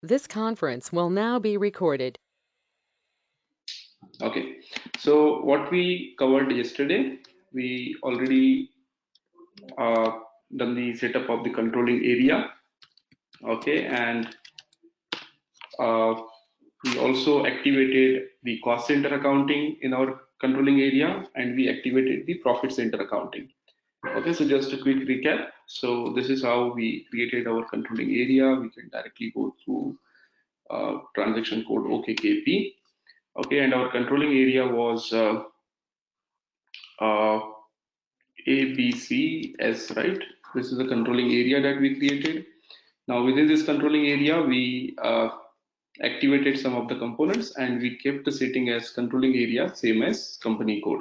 This conference will now be recorded. Okay, so what we covered yesterday, we already done the setup of the controlling area. Okay, and uh, we also activated the cost center accounting in our controlling area, and we activated the profit center accounting. Okay, so just a quick recap. So this is how we created our controlling area. We can directly go through transaction code OKKP. Okay, and our controlling area was uh, ABCS, right? This is the controlling area that we created. Now within this controlling area, we activated some of the components and we kept the setting as controlling area same as company code.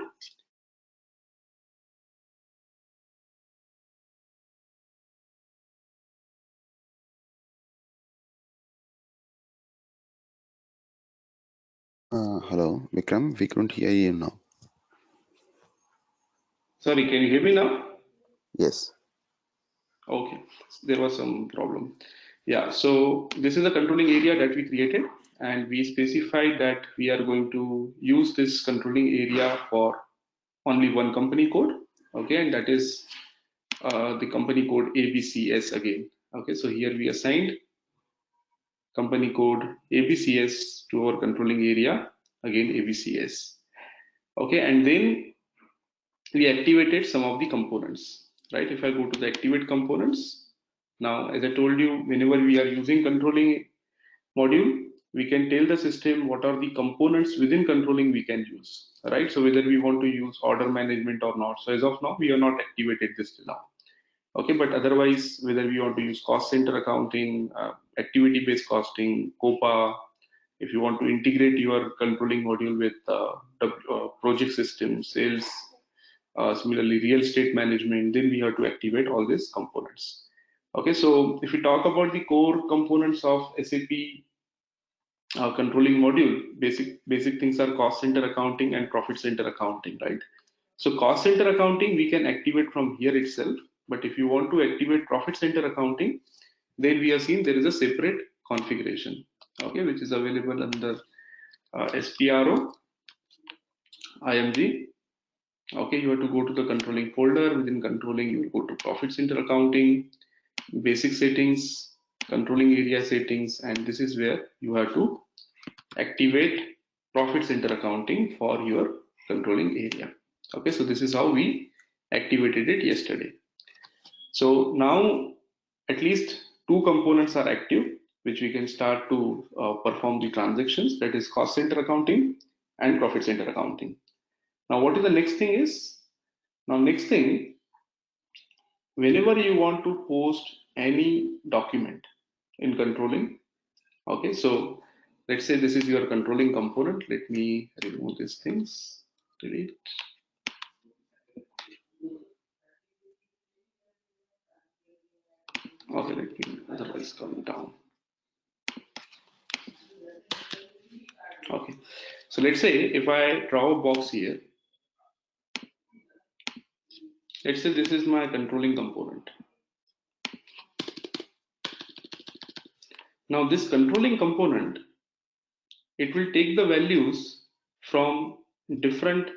Hello, Vikram. We couldn't hear you now. Sorry, can you hear me now? Yes. Okay, there was some problem. Yeah, so this is the controlling area that we created, and we specified that we are going to use this controlling area for only one company code. Okay, and that is the company code ABCS again. Okay, so here we assigned company code ABCS to our controlling area, again ABCS. Okay, and then we activated some of the components, right? If I go to the activate components, now as I told you, whenever we are using controlling module, we can tell the system what are the components within controlling we can use, right? So whether we want to use order management or not. So as of now, we are not activated this till now. Okay, but otherwise, whether we want to use cost center accounting, activity-based costing, COPA, if you want to integrate your controlling module with project system, sales, similarly real estate management, then we have to activate all these components. Okay, so if we talk about the core components of SAP controlling module, basic things are cost center accounting and profit center accounting, right? So cost center accounting we can activate from here itself, but if you want to activate profit center accounting, then we have seen there is a separate configuration, okay, which is available under SPRO IMG. Okay, you have to go to the controlling folder. Within controlling, you will go to profit center accounting, basic settings, controlling area settings, and this is where you have to activate profit center accounting for your controlling area. Okay, so this is how we activated it yesterday. So now at least two components are active, which we can start to perform the transactions, that is cost center accounting and profit center accounting. Now what is the next thing is, now next thing, whenever you want to post any document in controlling, okay, so let's say this is your controlling component. Let me remove these things, delete. Okay, let me otherwise come down. Okay, so let's say if I draw a box here, let's say this is my controlling component. Now this controlling component, it will take the values from different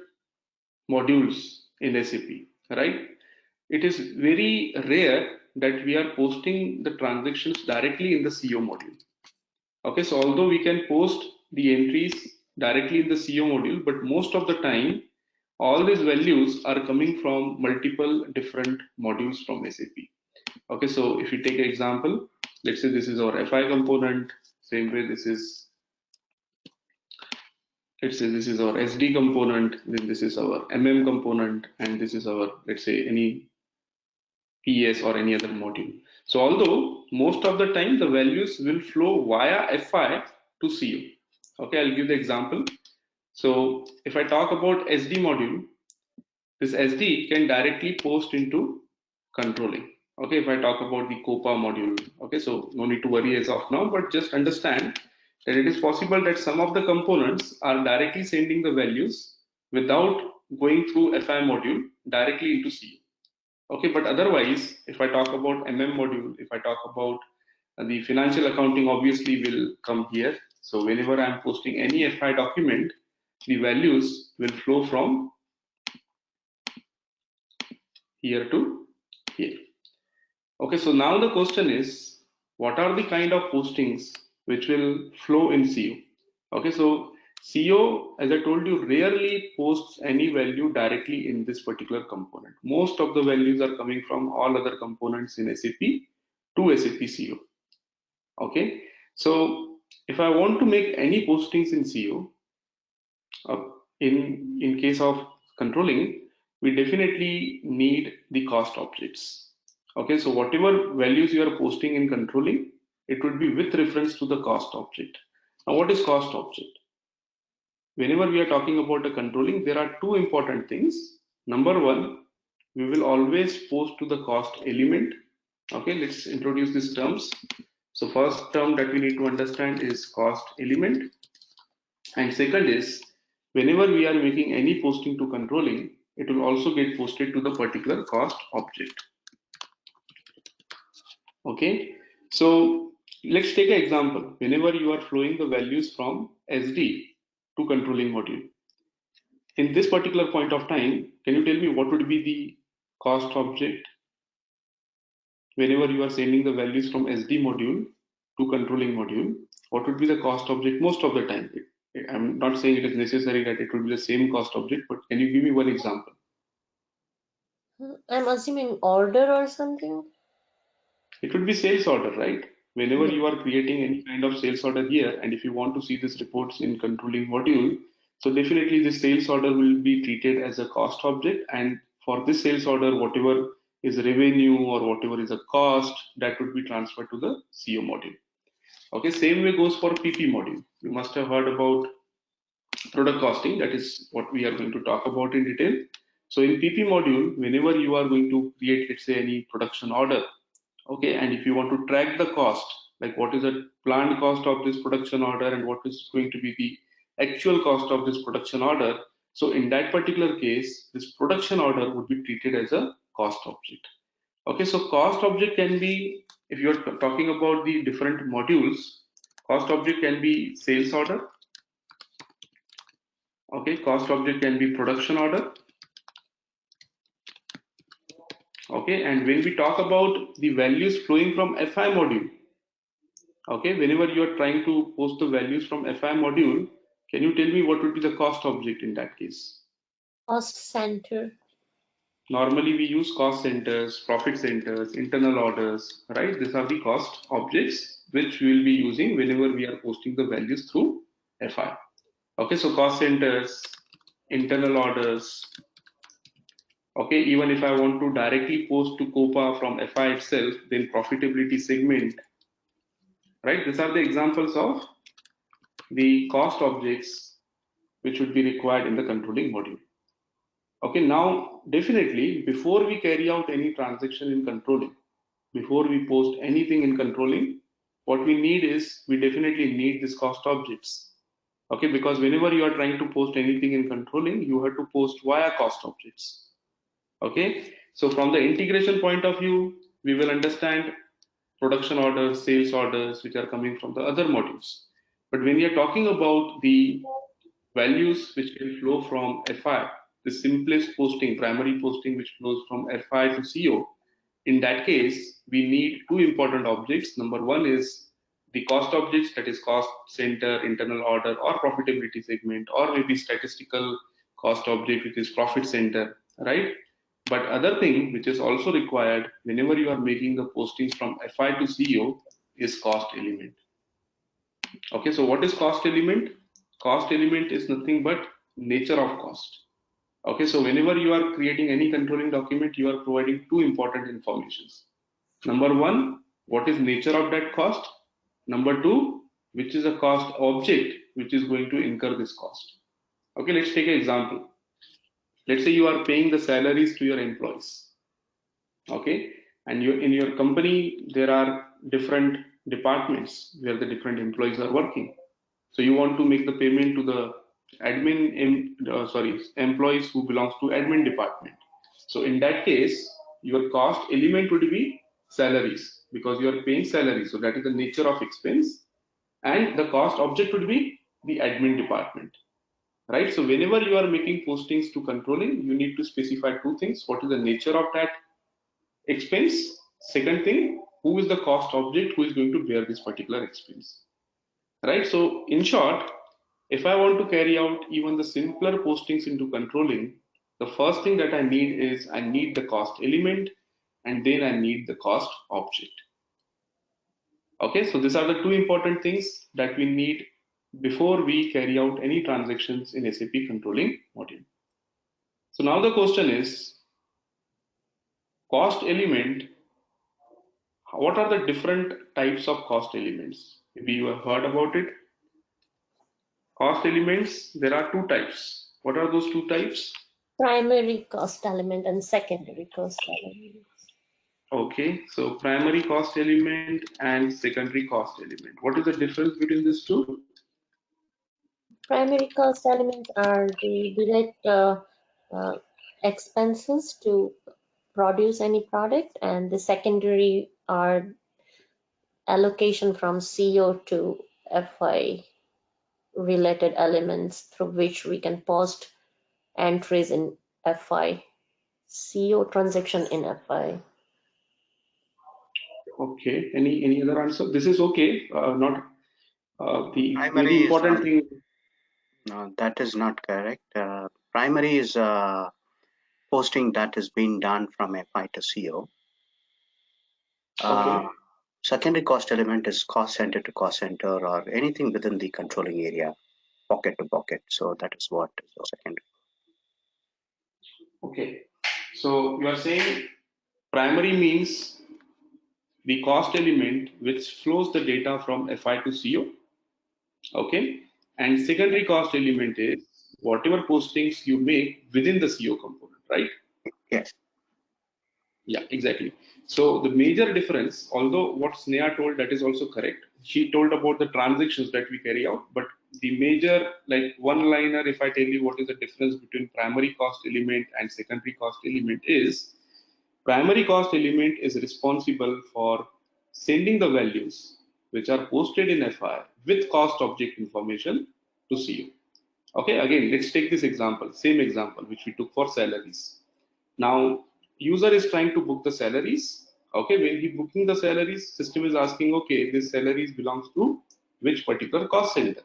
modules in SAP, right? It is very rare that we are posting the transactions directly in the CO module. Okay, so although we can post the entries directly in the CO module, but most of the time, all these values are coming from multiple different modules from SAP. Okay, so if you take an example, let's say this is our FI component, same way this is, let's say this is our SD component, then this is our MM component, and this is our, let's say, any PS or any other module. So although most of the time the values will flow via FI to CO. Okay, I'll give the example. So if I talk about SD module, this SD can directly post into controlling. Okay, if I talk about the COPA module, okay, so no need to worry as of now, but just understand that it is possible that some of the components are directly sending the values without going through FI module directly into CO. Okay, but otherwise, if I talk about MM module, if I talk about the financial accounting obviously will come here. So whenever I'm posting any FI document, the values will flow from here to here. Okay, so now the question is, what are the kind of postings which will flow in CO? Okay, so CO, as I told you, rarely posts any value directly in this particular component. Most of the values are coming from all other components in SAP to SAP CO. Okay, so if I want to make any postings in CO, in case of controlling, we definitely need the cost objects. Okay, so whatever values you are posting in controlling, it would be with reference to the cost object. Now, what is cost object? Whenever we are talking about the controlling, there are two important things. Number one, we will always post to the cost element. Okay, let's introduce these terms. So first term that we need to understand is cost element. And second is, whenever we are making any posting to controlling, it will also get posted to the particular cost object. Okay, so let's take an example. Whenever you are flowing the values from SD to controlling module, in this particular point of time, can you tell me what would be the cost object whenever you are sending the values from SD module to controlling module? What would be the cost object most of the time? I'm not saying it is necessary that it will be the same cost object, but can you give me one example? I'm assuming order or something. It would be sales order, right? Whenever Yeah. you are creating any kind of sales order here, and if you want to see these reports in controlling module, so definitely this sales order will be treated as a cost object, and for this sales order, whatever is revenue or whatever is a cost, that would be transferred to the CO module. Okay, same way goes for PP module. You must have heard about product costing. That is what we are going to talk about in detail. So in PP module, whenever you are going to create, let's say, any production order, okay, and if you want to track the cost, like what is the planned cost of this production order and what is going to be the actual cost of this production order, so in that particular case, this production order would be treated as a cost object. Okay, so cost object can be, if you're talking about the different modules, cost object can be sales order. Okay, cost object can be production order. Okay, and when we talk about the values flowing from FI module, okay, whenever you are trying to post the values from FI module, can you tell me what would be the cost object in that case? Cost center. Normally we use cost centers, profit centers, internal orders, right? These are the cost objects which we will be using whenever we are posting the values through FI. Okay, so cost centers, internal orders. Okay, even if I want to directly post to COPA from FI itself, then profitability segment, right? These are the examples of the cost objects which would be required in the controlling module. Okay, now definitely before we carry out any transaction in controlling, before we post anything in controlling, what we need is, we definitely need this cost objects. Okay, because whenever you are trying to post anything in controlling, you have to post via cost objects. Okay, so from the integration point of view, we will understand production orders, sales orders, which are coming from the other modules. But when we are talking about the values which can flow from FI, the simplest posting, primary posting which flows from FI to CO, in that case, we need two important objects. Number one is the cost objects, that is cost center, internal order, or profitability segment, or maybe statistical cost object, which is profit center, right? But other thing which is also required whenever you are making the postings from FI to CO is cost element. Okay, so what is cost element? Cost element is nothing but nature of cost. Okay, so whenever you are creating any controlling document, you are providing two important informations. Number one, what is nature of that cost? Number two, which is a cost object which is going to incur this cost. Okay, let's take an example. Let's say you are paying the salaries to your employees. Okay, and you, in your company there are different departments where the different employees are working. So you want to make the payment to the employees who belongs to admin department. So in that case, your cost element would be salaries, because you are paying salaries, so that is the nature of expense, and the cost object would be the admin department, right? So whenever you are making postings to controlling, you need to specify two things: what is the nature of that expense, second thing, who is the cost object who is going to bear this particular expense, right? So in short, if I want to carry out even the simpler postings into controlling, the first thing that I need is I need the cost element, and then I need the cost object. Okay, so these are the two important things that we need before we carry out any transactions in SAP controlling module. So now the question is, cost element, what are the different types of cost elements? Maybe you have heard about it. Cost elements, there are two types. What are those two types? Primary cost element and secondary cost element. Okay, so primary cost element and secondary cost element. What is the difference between these two? Primary cost elements are the direct expenses to produce any product, and the secondary are allocation from CO to FI related elements through which we can post entries in FI, CO transaction in FI. Okay, any other answer? This is okay, not the Primary very is important thing. no, that is not correct. Primary is posting that is being done from FI to CO. Okay, Secondary cost element is cost center to cost center or anything within the controlling area, pocket to pocket. So that is what is the secondary. okay. So you are saying primary means the cost element which flows the data from FI to CO. Okay, and secondary cost element is whatever postings you make within the CO component, right? Yes. Yeah, exactly. So the major difference, although what Sneha told, that is also correct. She told about the transactions that we carry out, but the major, like one liner, if I tell you what is the difference between primary cost element and secondary cost element is, primary cost element is responsible for sending the values which are posted in FI with cost object information to CO. Okay, again, let's take this example, same example which we took for salaries. Now, user is trying to book the salaries. Okay, when he booking the salaries, system is asking, okay, this salaries belongs to which particular cost center,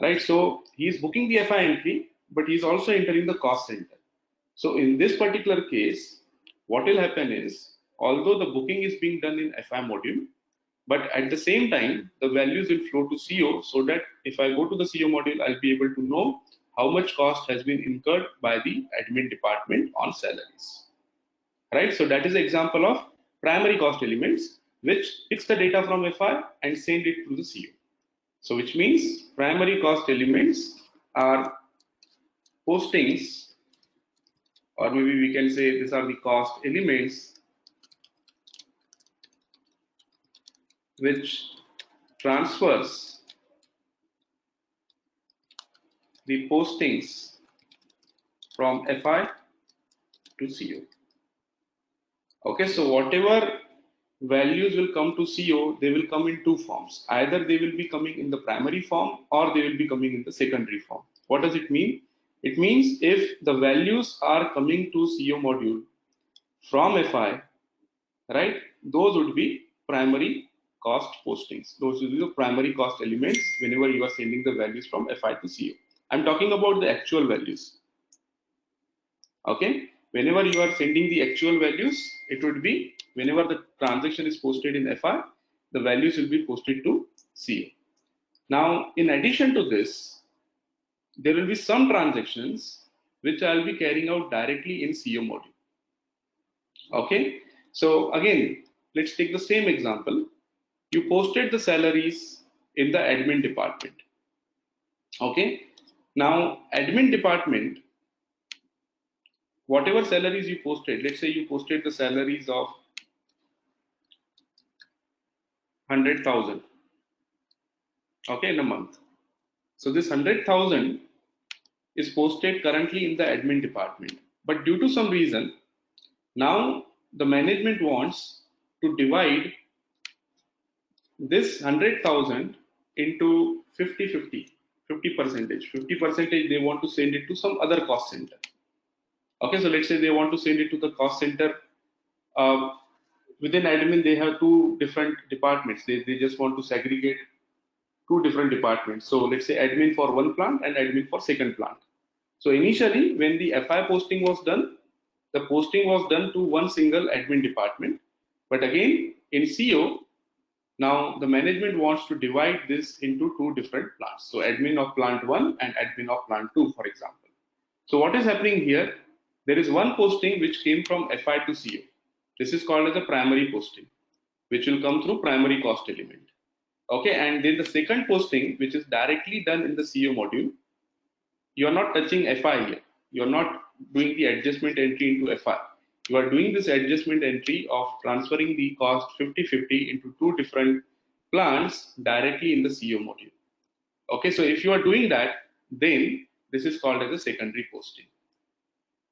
right? So he is booking the FI entry, but he is also entering the cost center. So in this particular case, what will happen is, although the booking is being done in FI module, but at the same time, the values will flow to CO, so that if I go to the CO module, I'll be able to know how much cost has been incurred by the admin department on salaries, right? So that is the example of primary cost elements, which picks the data from FI and send it to the CO. So which means primary cost elements are postings, or maybe we can say these are the cost elements which transfers the postings from FI to CO. Okay, so whatever values will come to CO, they will come in two forms. Either they will be coming in the primary form or they will be coming in the secondary form. What does it mean? It means if the values are coming to CO module from FI, right, those would be primary cost postings. Those would be the primary cost elements whenever you are sending the values from FI to CO. I'm talking about the actual values. Okay, whenever you are sending the actual values, it would be whenever the transaction is posted in FI, the values will be posted to CO. Now, in addition to this, there will be some transactions which I'll be carrying out directly in CO module. Okay, so again, let's take the same example. You posted the salaries in the admin department. Okay, now admin department, whatever salaries you posted, let's say you posted the salaries of 100,000, okay, in a month. So this 100,000 is posted currently in the admin department, but due to some reason, now the management wants to divide this 100,000 into 50-50, 50%. 50% they want to send it to some other cost center. Okay, so let's say they want to send it to the cost center. Within admin, they have two different departments. They just want to segregate two different departments. So let's say admin for one plant and admin for second plant. So initially, when the FI posting was done, the posting was done to one single admin department. But again, in CO, now the management wants to divide this into two different plants. So admin of plant 1 and admin of plant 2, for example. So what is happening here? There is one posting which came from FI to CO. This is called as a primary posting, which will come through primary cost element. Okay, and then the second posting, which is directly done in the CO module, you are not touching FI here. You are not doing the adjustment entry into FI. You are doing this adjustment entry of transferring the cost 50-50 into two different plants directly in the CO module. Okay, so if you are doing that, then this is called as a secondary posting.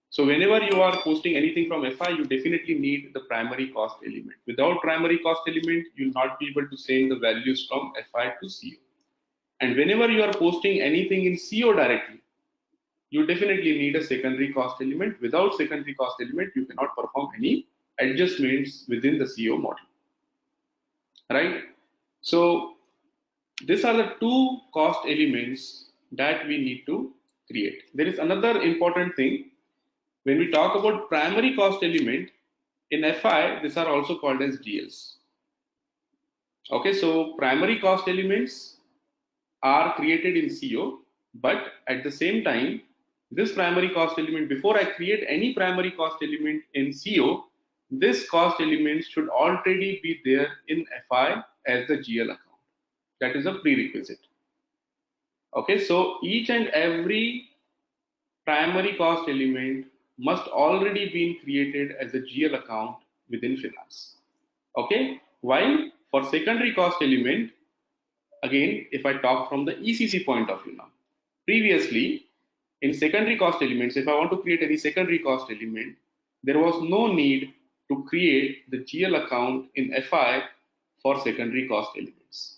So whenever you are posting anything from FI, you definitely need the primary cost element. Without primary cost element, you will not be able to send the values from FI to CO. And whenever you are posting anything in CO directly, you definitely need a secondary cost element. Without secondary cost element, you cannot perform any adjustments within the CO model, right? So these are the two cost elements that we need to create. There is another important thing. When we talk about primary cost element, in FI, these are also called as GLs. Okay, so primary cost elements are created in CO, but at the same time, this primary cost element, before I create any primary cost element in CO, this cost element should already be there in FI as the GL account. That is a prerequisite. Okay, so each and every primary cost element must already be created as a GL account within finance. Okay, while for secondary cost element, again, if I talk from the ECC point of view now, previously in secondary cost elements, if I want to create any secondary cost element, there was no need to create the GL account in FI for secondary cost elements.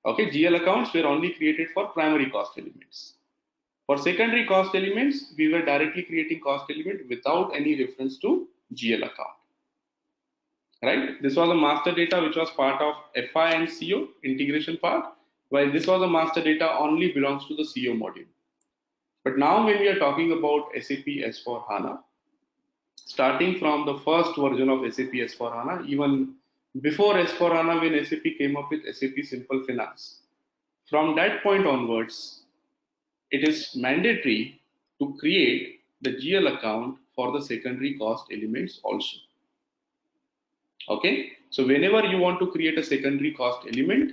Okay, GL accounts were only created for primary cost elements. For secondary cost elements, we were directly creating cost element without any reference to GL account. Right? This was a master data which was part of FI and CO integration part, while this was a master data only belongs to the CO module. But now when we are talking about SAP S4HANA, starting from the first version of SAP S4HANA, even before S4HANA when SAP came up with SAP Simple Finance, from that point onwards, it is mandatory to create the GL account for the secondary cost elements also. Okay, so whenever you want to create a secondary cost element,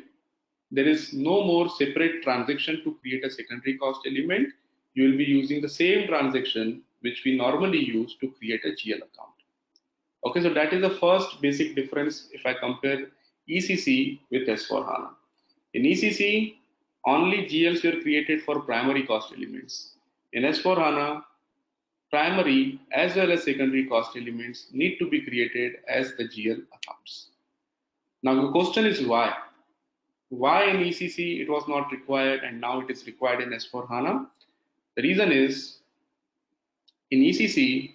there is no more separate transaction to create a secondary cost element. You will be using the same transaction which we normally use to create a GL account. Okay, so that is the first basic difference if I compare ECC with S4HANA. In ECC, only GLs were created for primary cost elements. In S4HANA, primary as well as secondary cost elements need to be created as the GL accounts. Now the question is why? Why in ECC it was not required and now it is required in S4HANA? The reason is in ECC,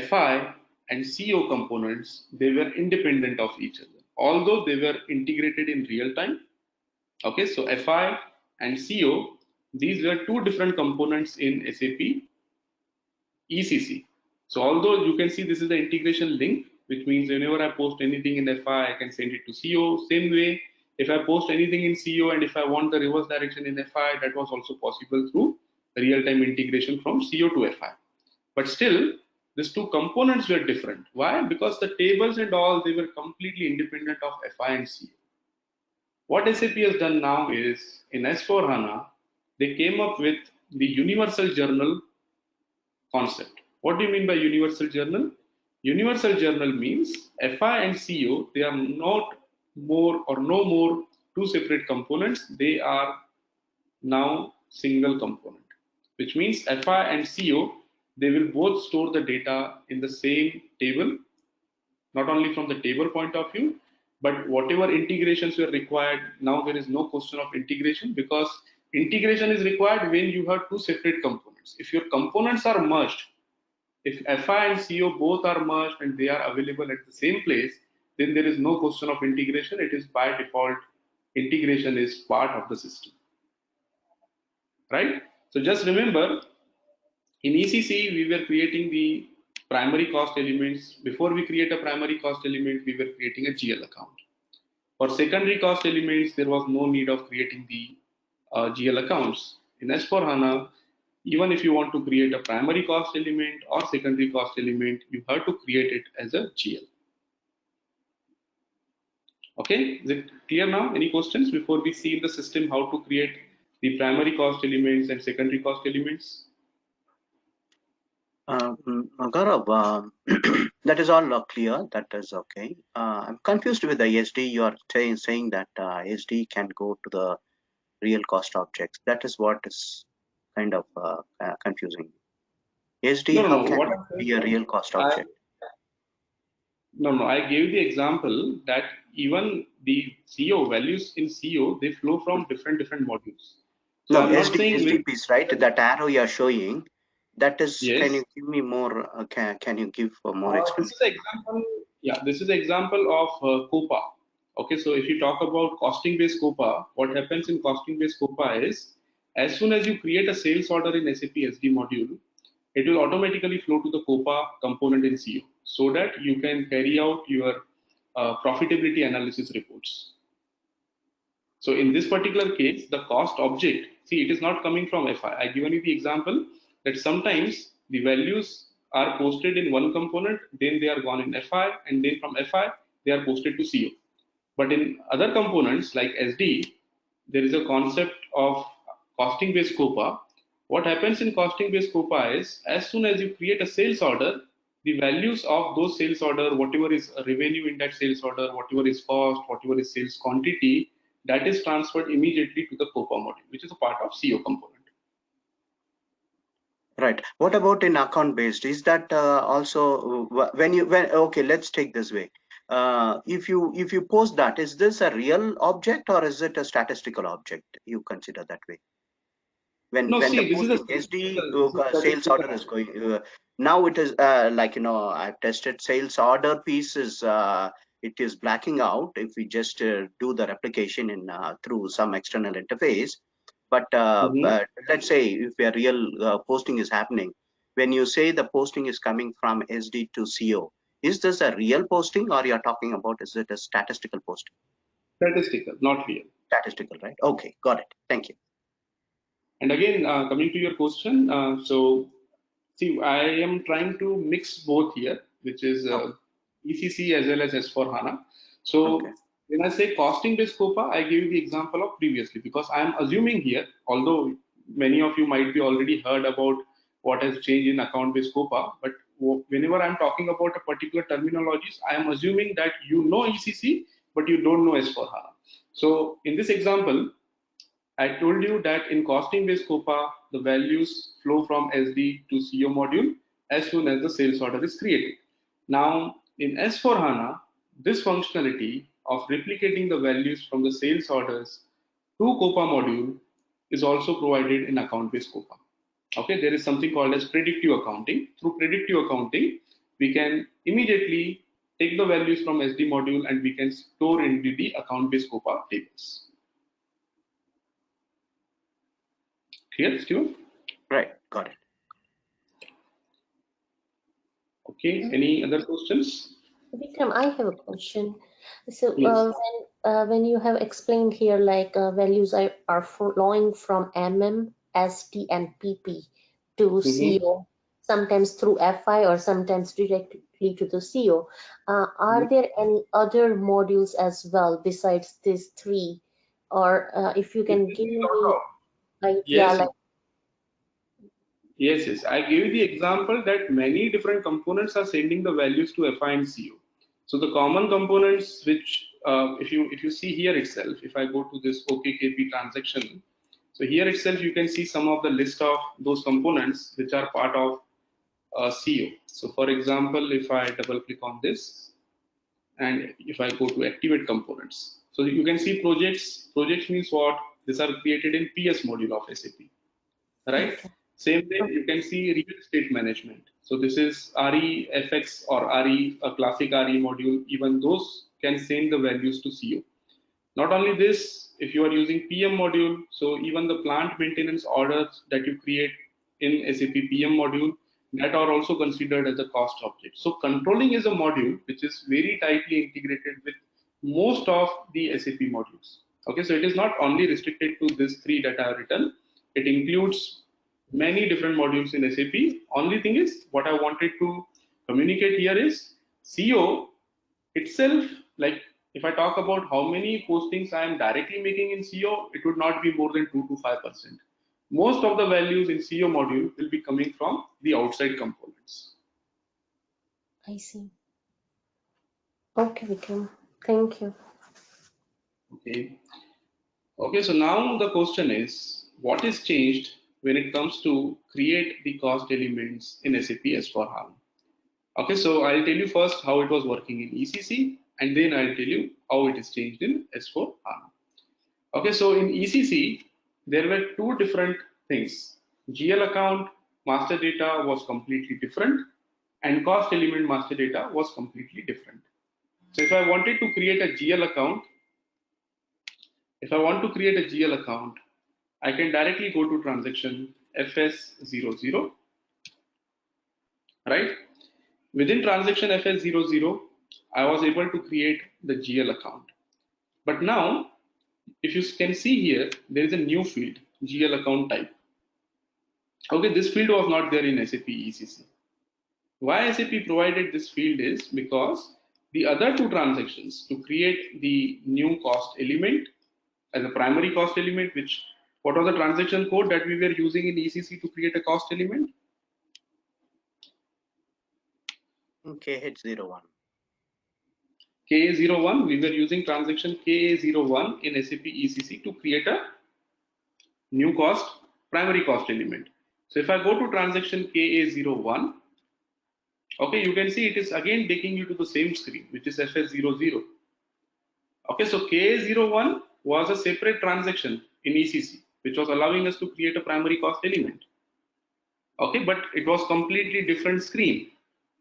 FI and CO components, they were independent of each other, although they were integrated in real time. Okay, so FI and CO, these were two different components in SAP ECC. So although you can see this is the integration link, which means whenever I post anything in FI, I can send it to CO. Same way, if I post anything in CO and if I want the reverse direction in FI, that was also possible through real-time integration from CO to FI. But still, these two components were different. Why? Because the tables and all, they were completely independent of FI and CO. What SAP has done now is, in S4HANA, they came up with the universal journal concept. What do you mean by universal journal? Universal journal means FI and CO, they are not more or no more two separate components. They are now single component, which means FI and CO, they will both store the data in the same table. not only from the table point of view, but whatever integrations were required, now there is no question of integration, because integration is required when you have two separate components. If your components are merged, if FI and CO both are merged and they are available at the same place, then there is no question of integration. It is by default, integration is part of the system, right? So just remember, in ECC, we were creating the primary cost elements. Before we create a primary cost element, we were creating a GL account. For secondary cost elements, there was no need of creating the GL accounts. In S4HANA, even if you want to create a primary cost element or secondary cost element, you have to create it as a GL. Okay, is it clear now? Any questions before we see in the system how to create the primary cost elements and secondary cost elements? Gaurav, that is all clear. That is okay. I'm confused with the SD. You are saying that SD can go to the real cost objects. That is what is kind of confusing. SD, No, no, how no. can What it I'm saying be a is, real cost object? no, I gave the example that even the CO values in CO, they flow from different modules. So No, I'm not saying SD piece, right? That arrow you are showing, that is, can yes. you give me more, can you give more This explanation? is an example. Yeah, this is an example of COPA. Okay, so if you talk about costing-based COPA, what happens in costing-based COPA is, as soon as you create a sales order in SAP SD module, it will automatically flow to the COPA component in CO, so that you can carry out your profitability analysis reports. So in this particular case, the cost object, see, it is not coming from FI. I given you the example that sometimes the values are posted in one component, then they are gone in FI, and then from FI, they are posted to CO. But in other components like SD, there is a concept of costing based COPA. What happens in costing based COPA is, as soon as you create a sales order, the values of those sales order, whatever is revenue in that sales order, whatever is cost, whatever is sales quantity, that is transferred immediately to the COPA module, which is a part of CO component. Right. What about in account based? Is that also okay? Let's take this way. If you post that, is this a real object or is it a statistical object? You consider that way. No, When the see, posting SD this is sales statistical. order is going, now it is like, I've tested sales order piece is it is blacking out if we just do the replication in through some external interface. But let's say if a real posting is happening, when you say the posting is coming from SD to CO, is this a real posting or you're talking about, is it a statistical posting? Statistical, not real. Statistical, right? Okay, got it. Thank you. And again, coming to your question, so see, I am trying to mix both here, which is ECC as well as S4HANA. Okay. So when I say costing based COPA, I gave you the example of previously, because I am assuming here, although many of you might be already heard about what has changed in account based COPA, but whenever I'm talking about a particular terminologies, I am assuming that you know ECC, but you don't know S4HANA. So in this example, I told you that in costing based COPA, the values flow from SD to CO module as soon as the sales order is created. Now, in S4HANA, this functionality of replicating the values from the sales orders to COPA module is also provided in account based COPA. Okay, there is something called as predictive accounting. Through predictive accounting, we can immediately take the values from SD module and we can store into the account based COPA tables. Clear, Steve? Right, got it. Okay, any other questions? Vikram, I have a question. So Yes. when you have explained here, like values are flowing from SD, and PP to Mm-hmm. CO, sometimes through FI or sometimes directly to the CO. Are there any other modules as well besides these three? Or if you There can will give be a lot me of, idea, yes, like yes. I gave the example that many different components are sending the values to FI and CO. So the common components, which if you see here itself, if I go to this OKKP transaction, so here itself you can see some of the list of those components which are part of CO. So for example, if I double click on this, And if I go to activate components, so you can see projects. Projects means what? These are created in PS module of SAP, right? Okay. Same way, you can see real estate management. So this is REFX or RE, a classic RE module. Even those can send the values to CO. Not only this, if you are using PM module, so even the plant maintenance orders that you create in SAP PM module, that are also considered as a cost object. So controlling is a module which is very tightly integrated with most of the SAP modules. Okay, so it is not only restricted to these three that I have written. It includes many different modules in SAP. Only thing is, what I wanted to communicate here is CO itself, like if I talk about how many postings I am directly making in CO, it would not be more than 2 to 5%. Most of the values in CO module will be coming from the outside components. I see. Okay, Vikram. Thank you. Okay. Okay, so now the question is, what is changed when it comes to create the cost elements in SAP S4HANA? Okay, so I'll tell you first how it was working in ECC, and then I'll tell you how it is changed in S4HANA. Okay, so in ECC, there were two different things. GL account master data was completely different, and cost element master data was completely different. So if I wanted to create a GL account, if I want to create a GL account, I can directly go to transaction FS00, right? Within transaction FS00, I was able to create the GL account. But now, if you can see here, there is a new field, GL account type. Okay, this field was not there in SAP ECC. Why SAP provided this field is because the other two transactions to create the new cost element as a primary cost element, which what was the transaction code that we were using in ECC to create a cost element? KH01. KA01, we were using transaction KA01 in SAP ECC to create a new cost, primary cost element. So if I go to transaction KA01, okay, you can see it is again taking you to the same screen, which is FS00. Okay, so KA01 was a separate transaction in ECC, which was allowing us to create a primary cost element. Okay, but it was completely different screen.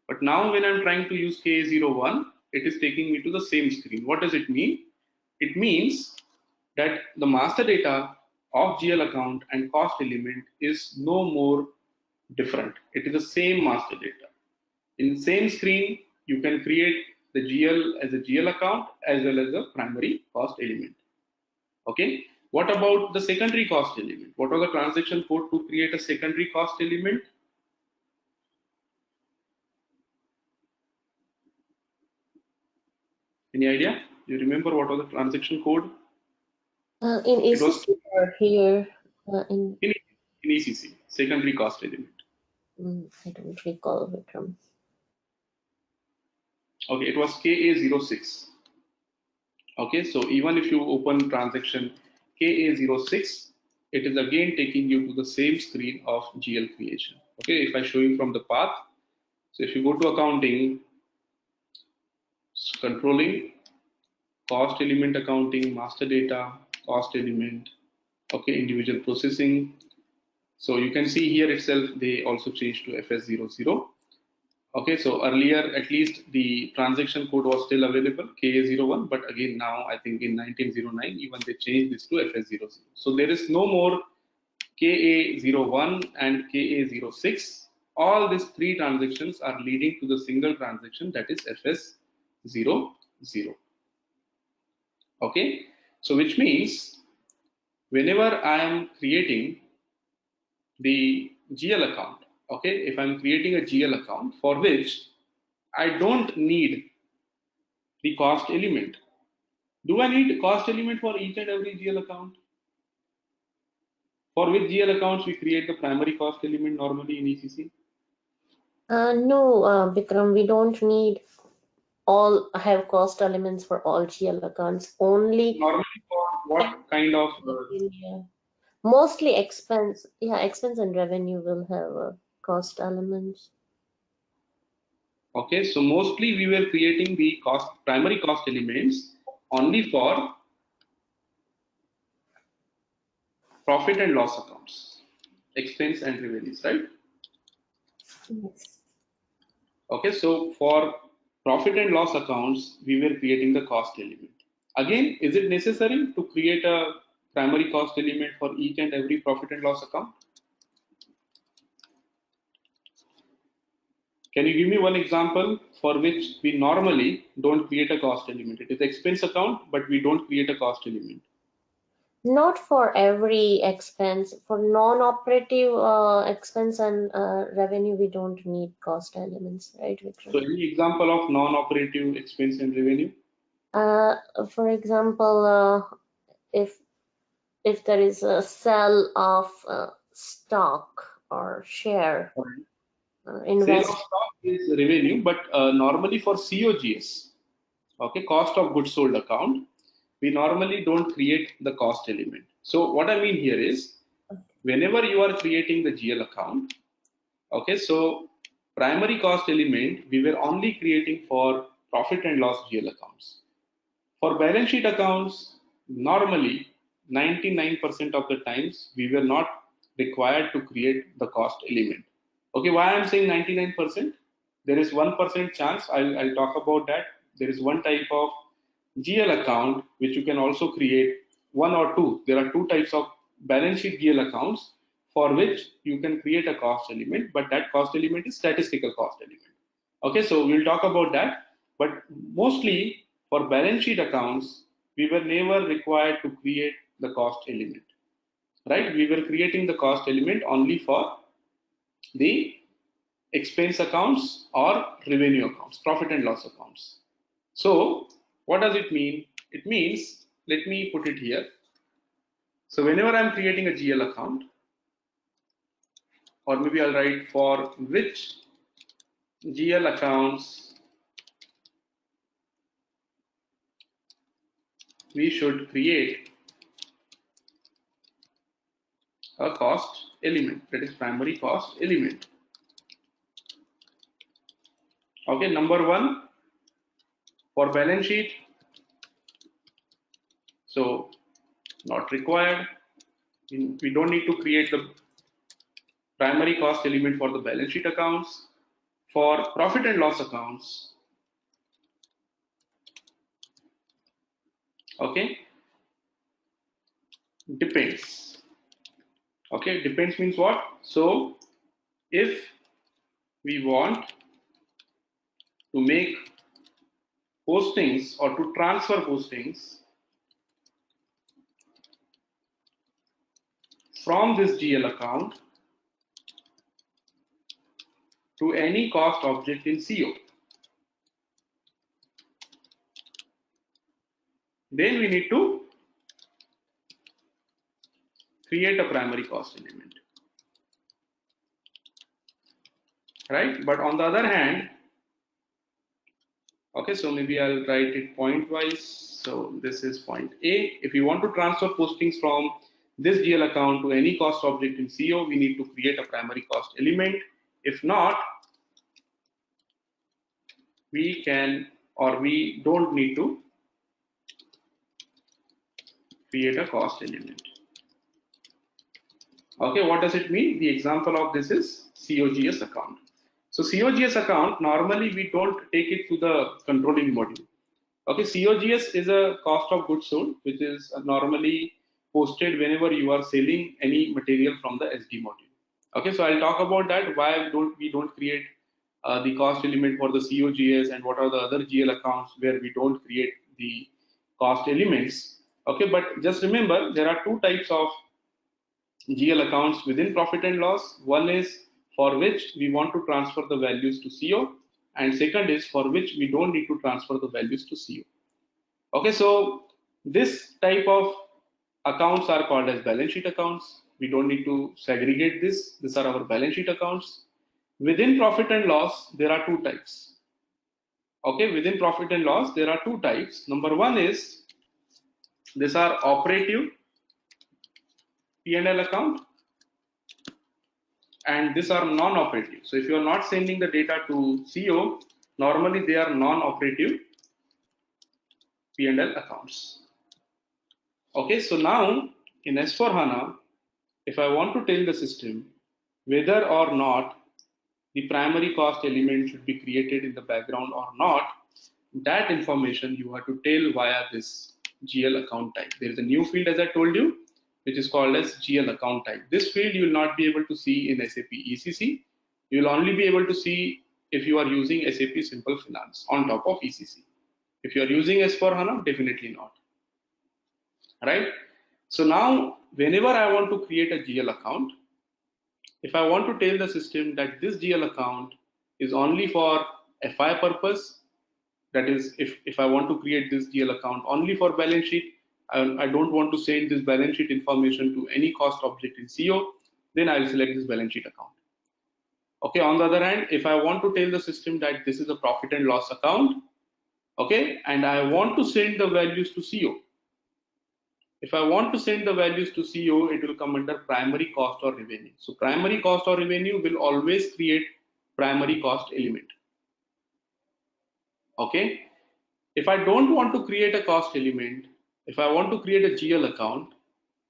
But now when I'm trying to use KA01, it is taking me to the same screen. What does it mean? It means that the master data of GL account and cost element is no more different. It is the same master data. In the same screen, you can create the GL as a GL account as well as a primary cost element. Okay. What about the secondary cost element? What was the transaction code to create a secondary cost element? Any idea? Do you remember what was the transaction code? In It was ECC or here in in ECC, secondary cost element. I don't recall, Vikram. Okay, it was KA06. Okay, so even if you open transaction KA06, it is again taking you to the same screen of GL creation. Okay, if I show you from the path, so if you go to accounting, controlling, cost element accounting, master data, cost element, okay, individual processing. So you can see here itself, they also changed to FS00. Okay, so earlier at least the transaction code was still available, KA01, but again now I think in 1909 even they changed this to FS00. So there is no more KA01 and KA06. All these three transactions are leading to the single transaction, that is FS00. Okay, so which means whenever I am creating the GL account, okay, if I'm creating a GL account for which I don't need the cost element. Do I need cost element for each and every GL account? For which GL accounts we create the primary cost element normally in ECC? No, Vikram, we don't need all have cost elements for all GL accounts. Only Normally for what kind of yeah. Mostly expense. Yeah, expense and revenue will have cost elements. Okay, so mostly we were creating the primary cost elements only for profit and loss accounts, expense and revenues, right? Yes. Okay, so for profit and loss accounts, we were creating the cost element. Again, is it necessary to create a primary cost element for each and every profit and loss account? Can you give me one example for which we normally don't create a cost element? It is expense account, but we don't create a cost element. Not for every expense. For non-operative expense and revenue, we don't need cost elements, right, So Vikram? any example of non-operative expense and revenue? For example, if there is a sale of stock or share Sale of invest. stock is revenue, but normally for COGS, okay, cost of goods sold account, we normally don't create the cost element. So what I mean here is, whenever you are creating the GL account, okay, so primary cost element we were only creating for profit and loss GL accounts. For balance sheet accounts, normally 99% of the times we were not required to create the cost element. Okay, why I'm saying 99%? There is 1% chance, I'll talk about that. There is one type of GL account which you can also create, one or two. There are two types of balance sheet GL accounts for which you can create a cost element, but that cost element is statistical cost element. Okay, so we'll talk about that. But mostly for balance sheet accounts, we were never required to create the cost element, right? We were creating the cost element only for the expense accounts or revenue accounts, profit and loss accounts. So what does it mean? It means, let me put it here. So whenever I'm creating a GL account, or maybe I'll write for which GL accounts we should create a cost element, that is primary cost element. Okay, number one for balance sheet, so not required. We don't need to create the primary cost element for the balance sheet accounts. For profit and loss accounts, okay, depends. Okay, depends means what? So if we want to make postings or to transfer postings from this GL account to any cost object in CO, then we need to create a primary cost element, right? But on the other hand, okay, so maybe I'll write it point wise. So this is point A. If you want to transfer postings from this GL account to any cost object in CO, we need to create a primary cost element. If not, we can or we don't need to create a cost element. Okay, what does it mean? The example of this is COGS account. So COGS account, normally we don't take it to the controlling module. Okay, COGS is a cost of goods sold, which is normally posted whenever you are selling any material from the SD module. Okay, so I'll talk about that, why we don't create the cost element for the COGS and what are the other GL accounts where we don't create the cost elements. Okay, but just remember there are two types of GL accounts within profit and loss. One is for which we want to transfer the values to CO, and second is for which we don't need to transfer the values to CO. Okay, so this type of accounts are called as balance sheet accounts. We don't need to segregate this. These are our balance sheet accounts. Within profit and loss, there are two types. Okay, within profit and loss, there are two types. Number one is these are operative P&L account, and these are non-operative. So if you are not sending the data to CO, Normally they are non-operative P&L accounts. Okay, so now in S4HANA, if I want to tell the system whether or not the primary cost element should be created in the background or not, that information you have to tell via this GL account type. There is a new field, as I told you, which is called as GL account type. This field you will not be able to see in SAP ECC. You will only be able to see if you are using SAP Simple Finance on top of ECC. If you are using S4HANA, definitely not. Right? So now, whenever I want to create a GL account, if I want to tell the system that this GL account is only for FI purpose, that is, if I want to create this GL account only for balance sheet, I don't want to send this balance sheet information to any cost object in CO, then I will select this balance sheet account. Okay, on the other hand, if I want to tell the system that this is a profit and loss account, okay, and I want to send the values to CO. If I want to send the values to CO, it will come under primary cost or revenue. So primary cost or revenue will always create primary cost element. Okay. If I don't want to create a cost element, if I want to create a GL account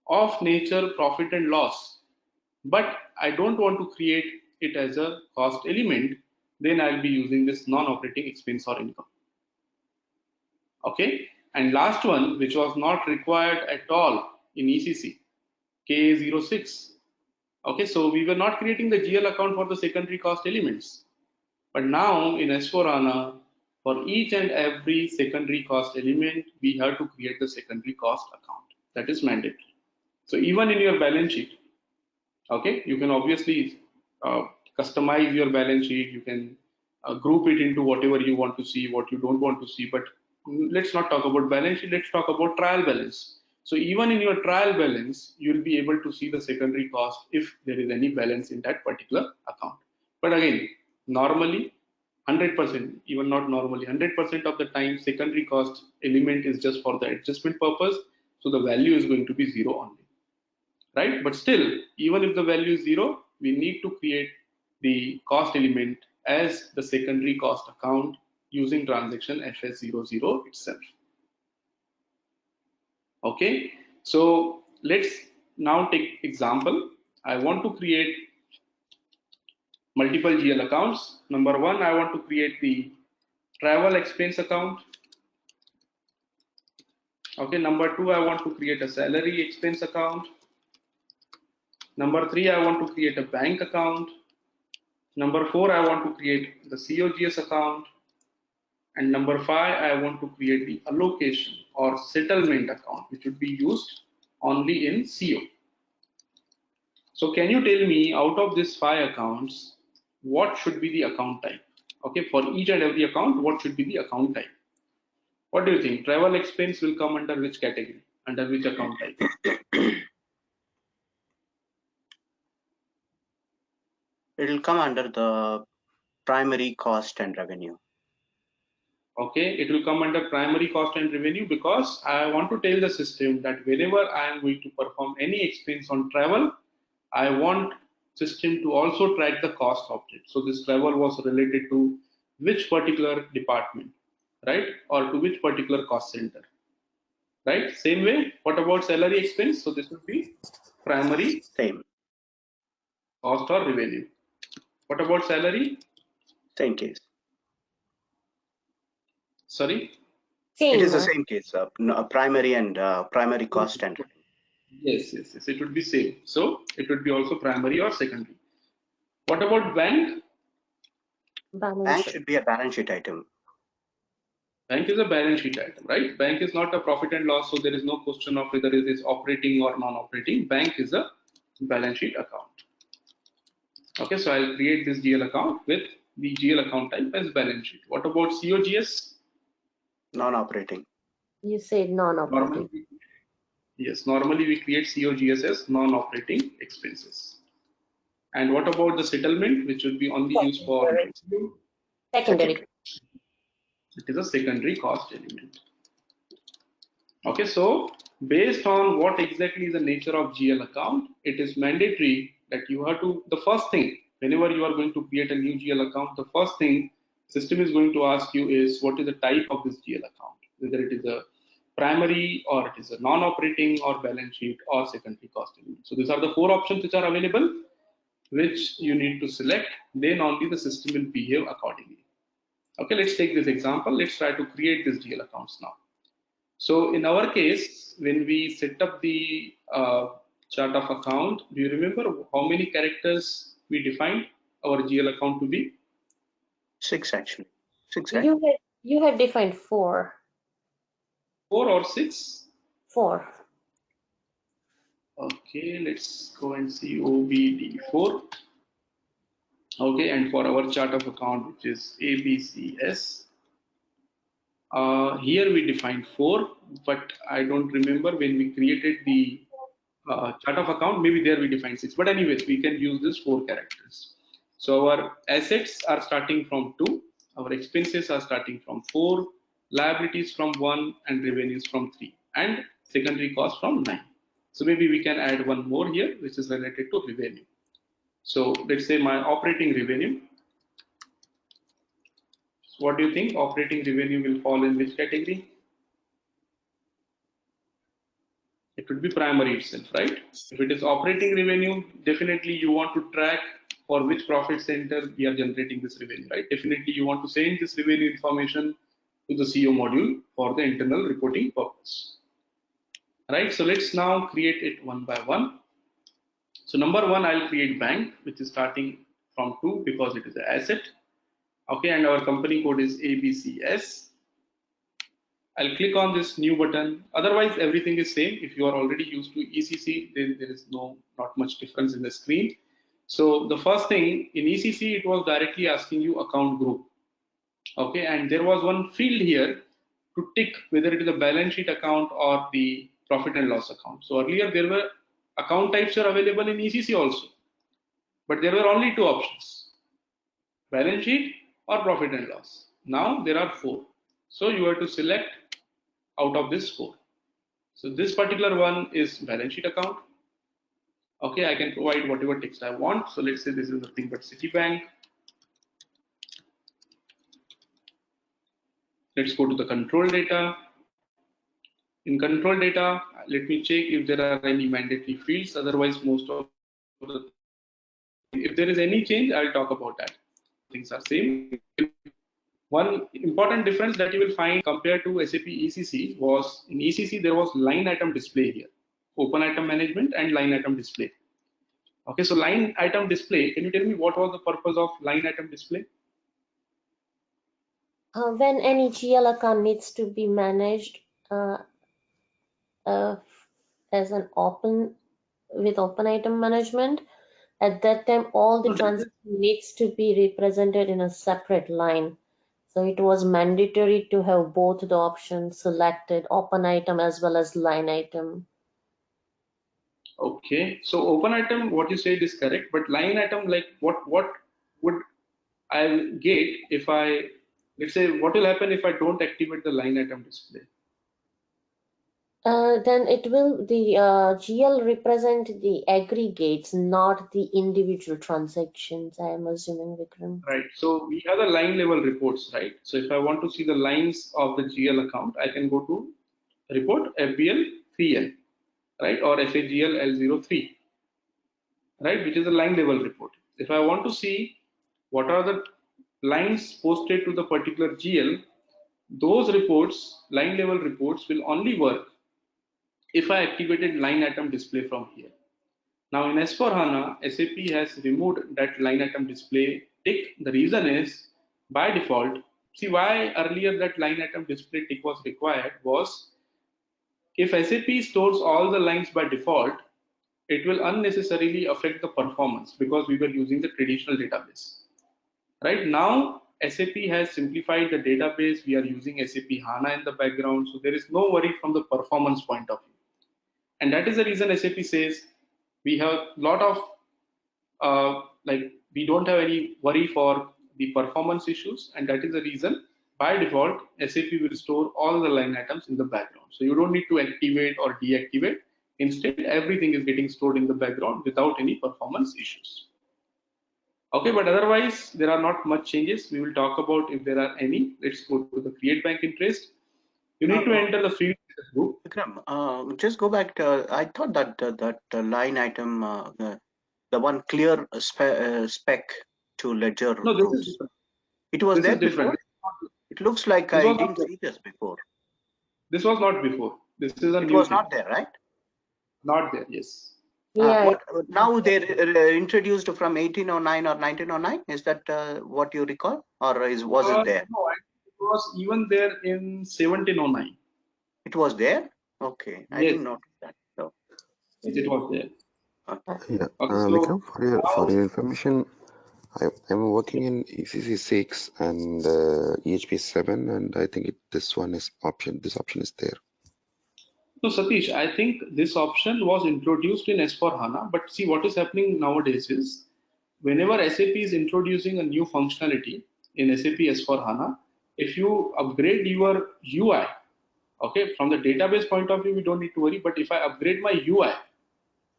of nature profit and loss, but I don't want to create it as a cost element, then I'll be using this non-operating expense or income. Okay. And last one, which was not required at all in ECC, KA06. Okay, so we were not creating the GL account for the secondary cost elements. But now in S4HANA, for each and every secondary cost element, we have to create the secondary cost account. That is mandatory. So even in your balance sheet, okay, you can obviously customize your balance sheet. You can group it into whatever you want to see, what you don't want to see. But let's not talk about balance sheet. Let's talk about trial balance. So even in your trial balance, you'll be able to see the secondary cost if there is any balance in that particular account. But again, normally 100%, even not normally, 100% of the time, secondary cost element is just for the adjustment purpose. So the value is going to be zero only. Right? But still, even if the value is zero, we need to create the cost element as the secondary cost account using transaction FS00 itself. Okay, so let's now take example. I want to create multiple GL accounts. Number one, I want to create the travel expense account. Okay, number two, I want to create a salary expense account. Number three, I want to create a bank account. Number four, I want to create the COGS account. And number five, I want to create the allocation or settlement account, which would be used only in CO. So can you tell me out of these 5 accounts, what should be the account type? Okay, for each and every account, what should be the account type? What do you think? Travel expense will come under which category? Under which account type? It will come under the primary cost and revenue. Okay, it will come under primary cost and revenue because I want to tell the system that whenever I am going to perform any expense on travel, I want system to also track the cost of it. So this travel was related to which particular department, right? Or to which particular cost center, right? Same way, what about salary expense? So this would be primary Same cost or revenue. What about salary? case. Sorry? It is the Same. same case, primary and primary cost and revenue. Yes, it would be same. So it would be also primary or secondary. What about bank? Balance Bank sheet. should be a balance sheet item. Bank is a balance sheet item, right? Bank is not a profit and loss, so there is no question of whether it is operating or non-operating. Bank is a balance sheet account. Okay, so I'll create this GL account with the GL account type as balance sheet. What about COGS? Non-operating. You said non-operating. Normally, yes, normally we create COGS as non-operating expenses. And what about the settlement, which would be only used for Secondary. it is a secondary cost element. Okay, so based on what exactly is the nature of GL account, it is mandatory that you have to, the first thing, whenever you are going to create a new GL account, the first thing System is going to ask you is what is the type of this GL account, whether it is a primary or it is a non-operating or balance sheet or secondary cost element. So these are the 4 options which are available, which you need to select. Then only the system will behave accordingly. Okay, let's take this example. Let's try to create this GL accounts now. So in our case, when we set up the chart of account, do you remember how many characters we defined our GL account to be? 6 actually. 6, right? You had defined 4. 4 or 6? 4. Okay, let's go and see OBD4. Okay, and for our chart of account, which is ABCS, here we defined 4, but I don't remember when we created the chart of account, maybe there we defined 6, but anyways, we can use this 4 characters. So our assets are starting from 2, our expenses are starting from 4, liabilities from 1, and revenues from 3, and secondary cost from 9. So maybe we can add one more here, which is related to revenue. So let's say my operating revenue. What do you think? Operating revenue will fall in which category? It would be primary itself, right? If it is operating revenue, definitely you want to track for which profit center we are generating this revenue, right? Definitely you want to send this revenue information to the CO module for the internal reporting purpose, right? So let's now create it one by one. So number 1, I'll create bank, which is starting from 2 because it is an asset. Okay, and our company code is ABCS. I'll click on this new button. Otherwise, everything is same. If you are already used to ECC, then there is not much difference in the screen. So the first thing in ECC, it was directly asking you account group. Okay, and there was one field here to tick whether it is a balance sheet account or the profit and loss account. So earlier there were account types are available in ECC also, but there were only 2 options: balance sheet or profit and loss. Now there are 4. So you have to select out of this 4. So this particular one is balance sheet account. Okay, I can provide whatever text I want. So let's say this is nothing but Citibank. Let's go to the control data. In control data, let me check if there are any mandatory fields. Otherwise, most of the, if there is any change, I'll talk about that. Things are same. One important difference that you will find compared to SAP ECC was in ECC there was line item display here, open item management and line item display. Okay, so line item display, can you tell me what was the purpose of line item display? When any GL account needs to be managed as an open item management, at that time all the transaction needs to be represented in a separate line. So it was mandatory to have both the options selected, open item as well as line item. Okay, so open item, what you said is correct, but line item, like what would I get if I, let's say, what will happen if I don't activate the line item display? Then it will, the GL represent the aggregates, not the individual transactions, I am assuming, Vikram. Right, so we have the line level reports, right? So if I want to see the lines of the GL account, I can go to report FBL 3L, right? Or FAGL L03, right? Which is a line level report. If I want to see what are the lines posted to the particular GL, those reports, line level reports, will only work if I activated line item display from here. Now in S4HANA, SAP has removed that line item display tick. The reason is by default, see why earlier that line item display tick was required was if SAP stores all the lines by default, it will unnecessarily affect the performance because we were using the traditional database. Right now, SAP has simplified the database. We are using SAP HANA in the background, so there is no worry from the performance point of view. And that is the reason SAP says we have a lot of like we don't have any worry for the performance issues, and that is the reason by default SAP will store all the line items in the background. So you don't need to activate or deactivate. Instead, everything is getting stored in the background without any performance issues. Okay, but otherwise there are not much changes. We will talk about if there are any. Let's go to the create bank interest. You need to enter the field group. Vikram, just go back to, I thought that line item, the one clear spec to ledger No, this is groups. different. It was This there is different. before? It looks like This I was not didn't there. see this before. This was not before. This is a It new was thing. not there, right? Not there. Yes. Yeah, What now they're introduced from 1809 or 1909? Is that what you recall, or was it there? No, it was even there in 1709. It was there. Okay, I Yes, didn't notice that. So, yes, it was there. okay. Yeah. Okay, so Vikram, for now your information, I'm working in ECC 6 and EHP 7, and I think this one is option. This option is there. so Satish, I think this option was introduced in S4HANA, but see what is happening nowadays is whenever SAP is introducing a new functionality in SAP S4HANA, if you upgrade your UI, okay, from the database point of view, we don't need to worry, but if I upgrade my UI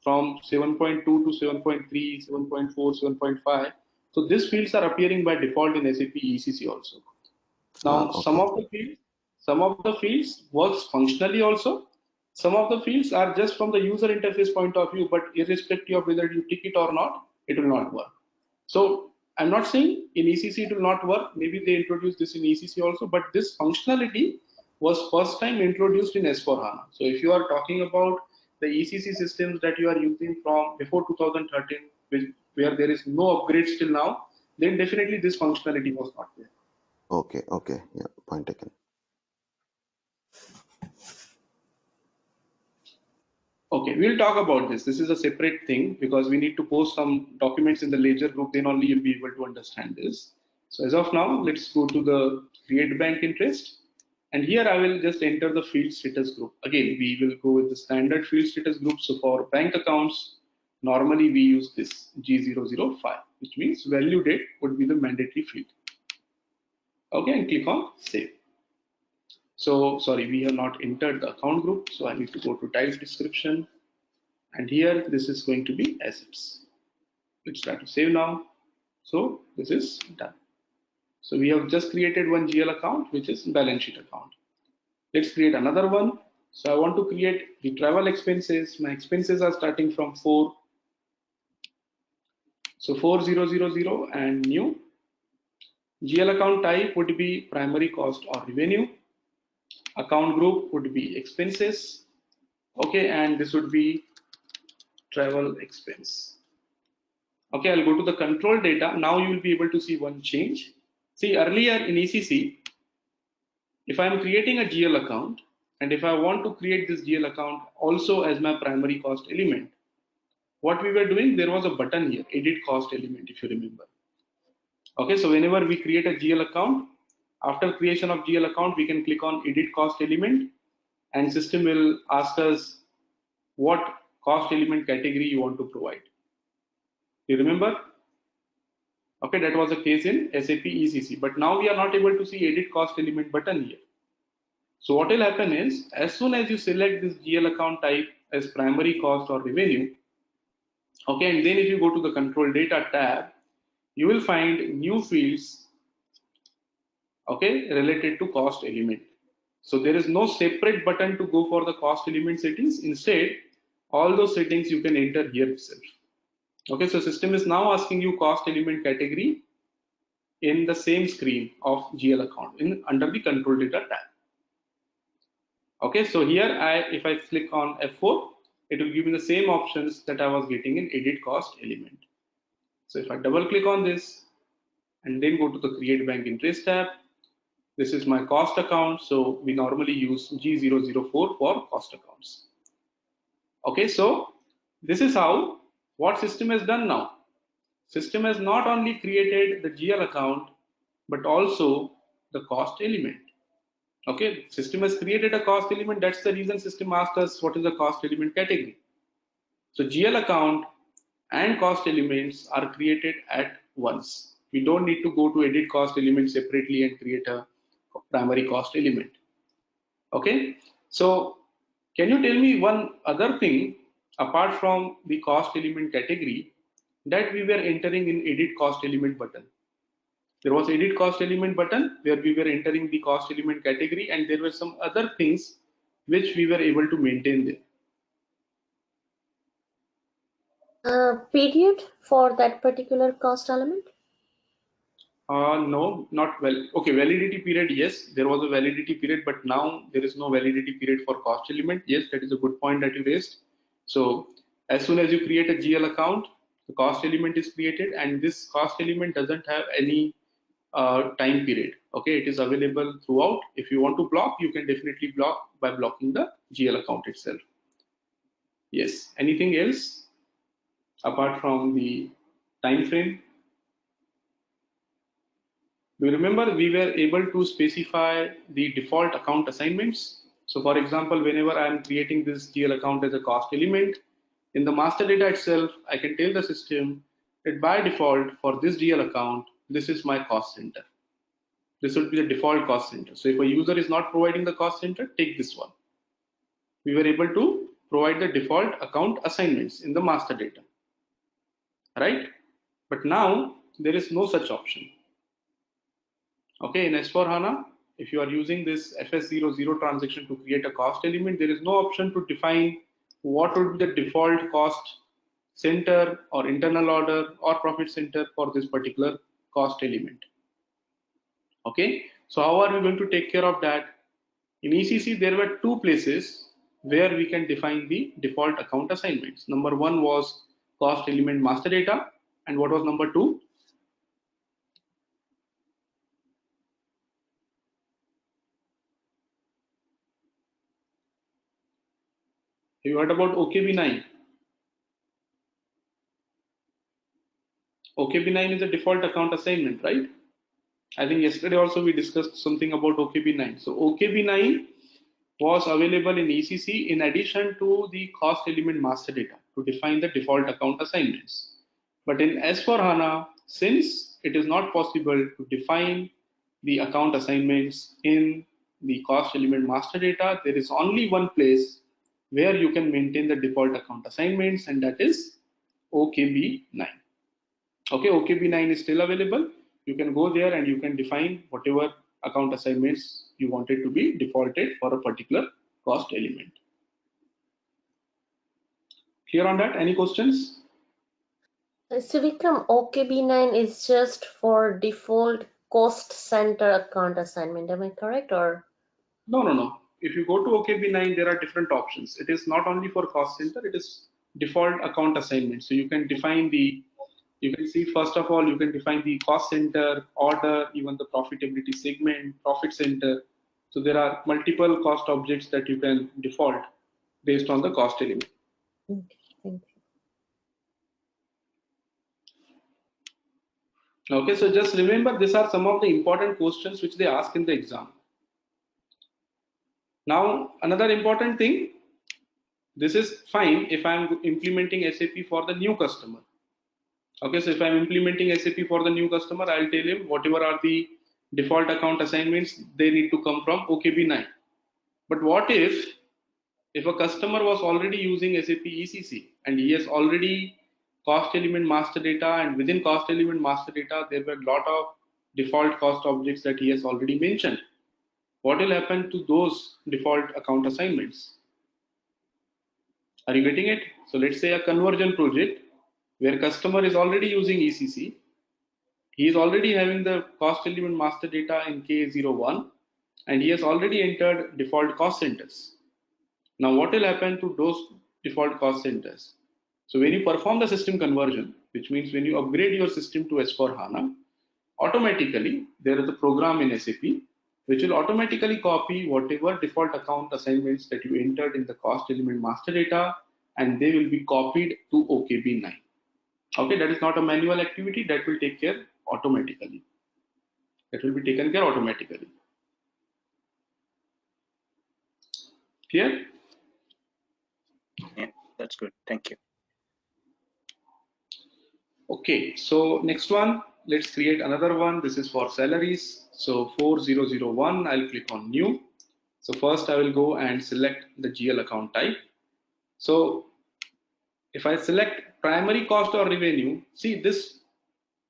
from 7.2 to 7.3, 7.4, 7.5, so these fields are appearing by default in SAP ECC also. Now, Okay. some of the fields works functionally also. Some of the fields are just from the user interface point of view, but irrespective of whether you tick it or not, it will not work. So I'm not saying in ECC it will not work. Maybe they introduced this in ECC also, but this functionality was first time introduced in S4HANA. So if you are talking about the ECC systems that you are using from before 2013, where there is no upgrade still now, then definitely this functionality was not there. Okay. Okay. Yeah. Point taken. Okay, we'll talk about this. This is a separate thing because we need to post some documents in the ledger group, then only you'll be able to understand this. So as of now, let's go to the create bank interest. And here I will just enter the field status group. Again, we will go with the standard field status group. So for bank accounts, normally we use this G005, which means value date would be the mandatory field. Okay, and click on save. So sorry, we have not entered the account group. So I need to go to type description. And here this is going to be assets. Let's try to save now. So this is done. So we have just created one GL account, which is balance sheet account. Let's create another one. So I want to create the travel expenses. My expenses are starting from 4. So 4000 and new. GL account type would be primary cost or revenue. Account group would be expenses. Okay, and this would be travel expense. Okay, I'll go to the control data. Now you will be able to see one change. See, earlier in ECC, if I'm creating a GL account, and if I want to create this GL account also as my primary cost element, what we were doing, there was a button here, edit cost element, if you remember. Okay, so whenever we create a GL account, after creation of GL account, we can click on edit cost element, and system will ask us what cost element category you want to provide. You remember? Okay, that was the case in SAP ECC, but now we are not able to see edit cost element button here. So what will happen is, as soon as you select this GL account type as primary cost or revenue, okay, and then if you go to the control data tab, you will find new fields, okay, related to cost element. So there is no separate button to go for the cost element settings. Instead, all those settings you can enter here itself. Okay, so system is now asking you cost element category in the same screen of GL account under the control data tab. Okay, so here if I click on F4, it will give me the same options that I was getting in edit cost element. So if I double click on this and then go to the create bank interest tab, this is my cost account. So we normally use G004 for cost accounts. Okay, so this is how what system has done now. System has not only created the GL account, but also the cost element. Okay, system has created a cost element. That's the reason system asked us what is the cost element category. So GL account and cost elements are created at once. We don't need to go to edit cost element separately and create a primary cost element. Okay, so can you tell me one other thing apart from the cost element category? that we were entering in edit cost element button. There was edit cost element button where we were entering the cost element category, and there were some other things which we were able to maintain there. Period for that particular cost element? No, not well. Okay, validity period, yes, there was a validity period, but now there is no validity period for cost element. Yes, that is a good point that you raised. So as soon as you create a GL account, the cost element is created, and this cost element doesn't have any time period. Okay, it is available throughout. If you want to block, you can definitely block by blocking the GL account itself. Yes, anything else apart from the time frame? Do you remember we were able to specify the default account assignments? So for example, whenever I am creating this GL account as a cost element, in the master data itself, I can tell the system that by default for this GL account, this is my cost center. This would be the default cost center. So if a user is not providing the cost center, take this one. We were able to provide the default account assignments in the master data, right? But now there is no such option. Okay, in S4HANA, if you are using this FS00 transaction to create a cost element, there is no option to define what would be the default cost center or internal order or profit center for this particular cost element. Okay, so how are we going to take care of that? In ECC, there were two places where we can define the default account assignments. Number one was cost element master data, and what was number two? You heard about OKB9. OKB9 is a default account assignment, right? I think yesterday also we discussed something about OKB9. So OKB9 was available in ECC in addition to the cost element master data to define the default account assignments. But in S4HANA, since it is not possible to define the account assignments in the cost element master data, there is only one place where you can maintain the default account assignments, and that is OKB9. Okay, OKB9 is still available. You can go there and you can define whatever account assignments you wanted to be defaulted for a particular cost element. Clear on that? Any questions? So Vikram, OKB9 is just for default cost center account assignment. Am I correct? Or No. If you go to OKB9, there are different options. It is not only for cost center, it is default account assignment. So you can define you can see first of all, you can define the cost center, order, even the profitability segment, profit center. So there are multiple cost objects that you can default based on the cost element. okay, thank you. Okay, so just remember these are some of the important questions which they ask in the exam. Now, another important thing, this is fine if I'm implementing SAP for the new customer. Okay, so if I'm implementing SAP for the new customer, I'll tell him whatever are the default account assignments, they need to come from OKB9. But what if a customer was already using SAP ECC and he has already cost element master data, and within cost element master data, there were a lot of default cost objects that he has already mentioned. What will happen to those default account assignments? Are you getting it? So let's say a conversion project where customer is already using ECC. He is already having the cost element master data in K01 and he has already entered default cost centers. Now what will happen to those default cost centers? So when you perform the system conversion, which means when you upgrade your system to S4HANA, automatically there is a program in SAP which will automatically copy whatever default account assignments that you entered in the cost element master data, and they will be copied to OKB9. Okay, that is not a manual activity, that will take care automatically. That will be taken care automatically. Clear? Yeah, that's good. Thank you. Okay, so next one, let's create another one. This is for salaries. So 4001, I'll click on new. So first I will go and select the GL account type. So If I select primary cost or revenue, see this,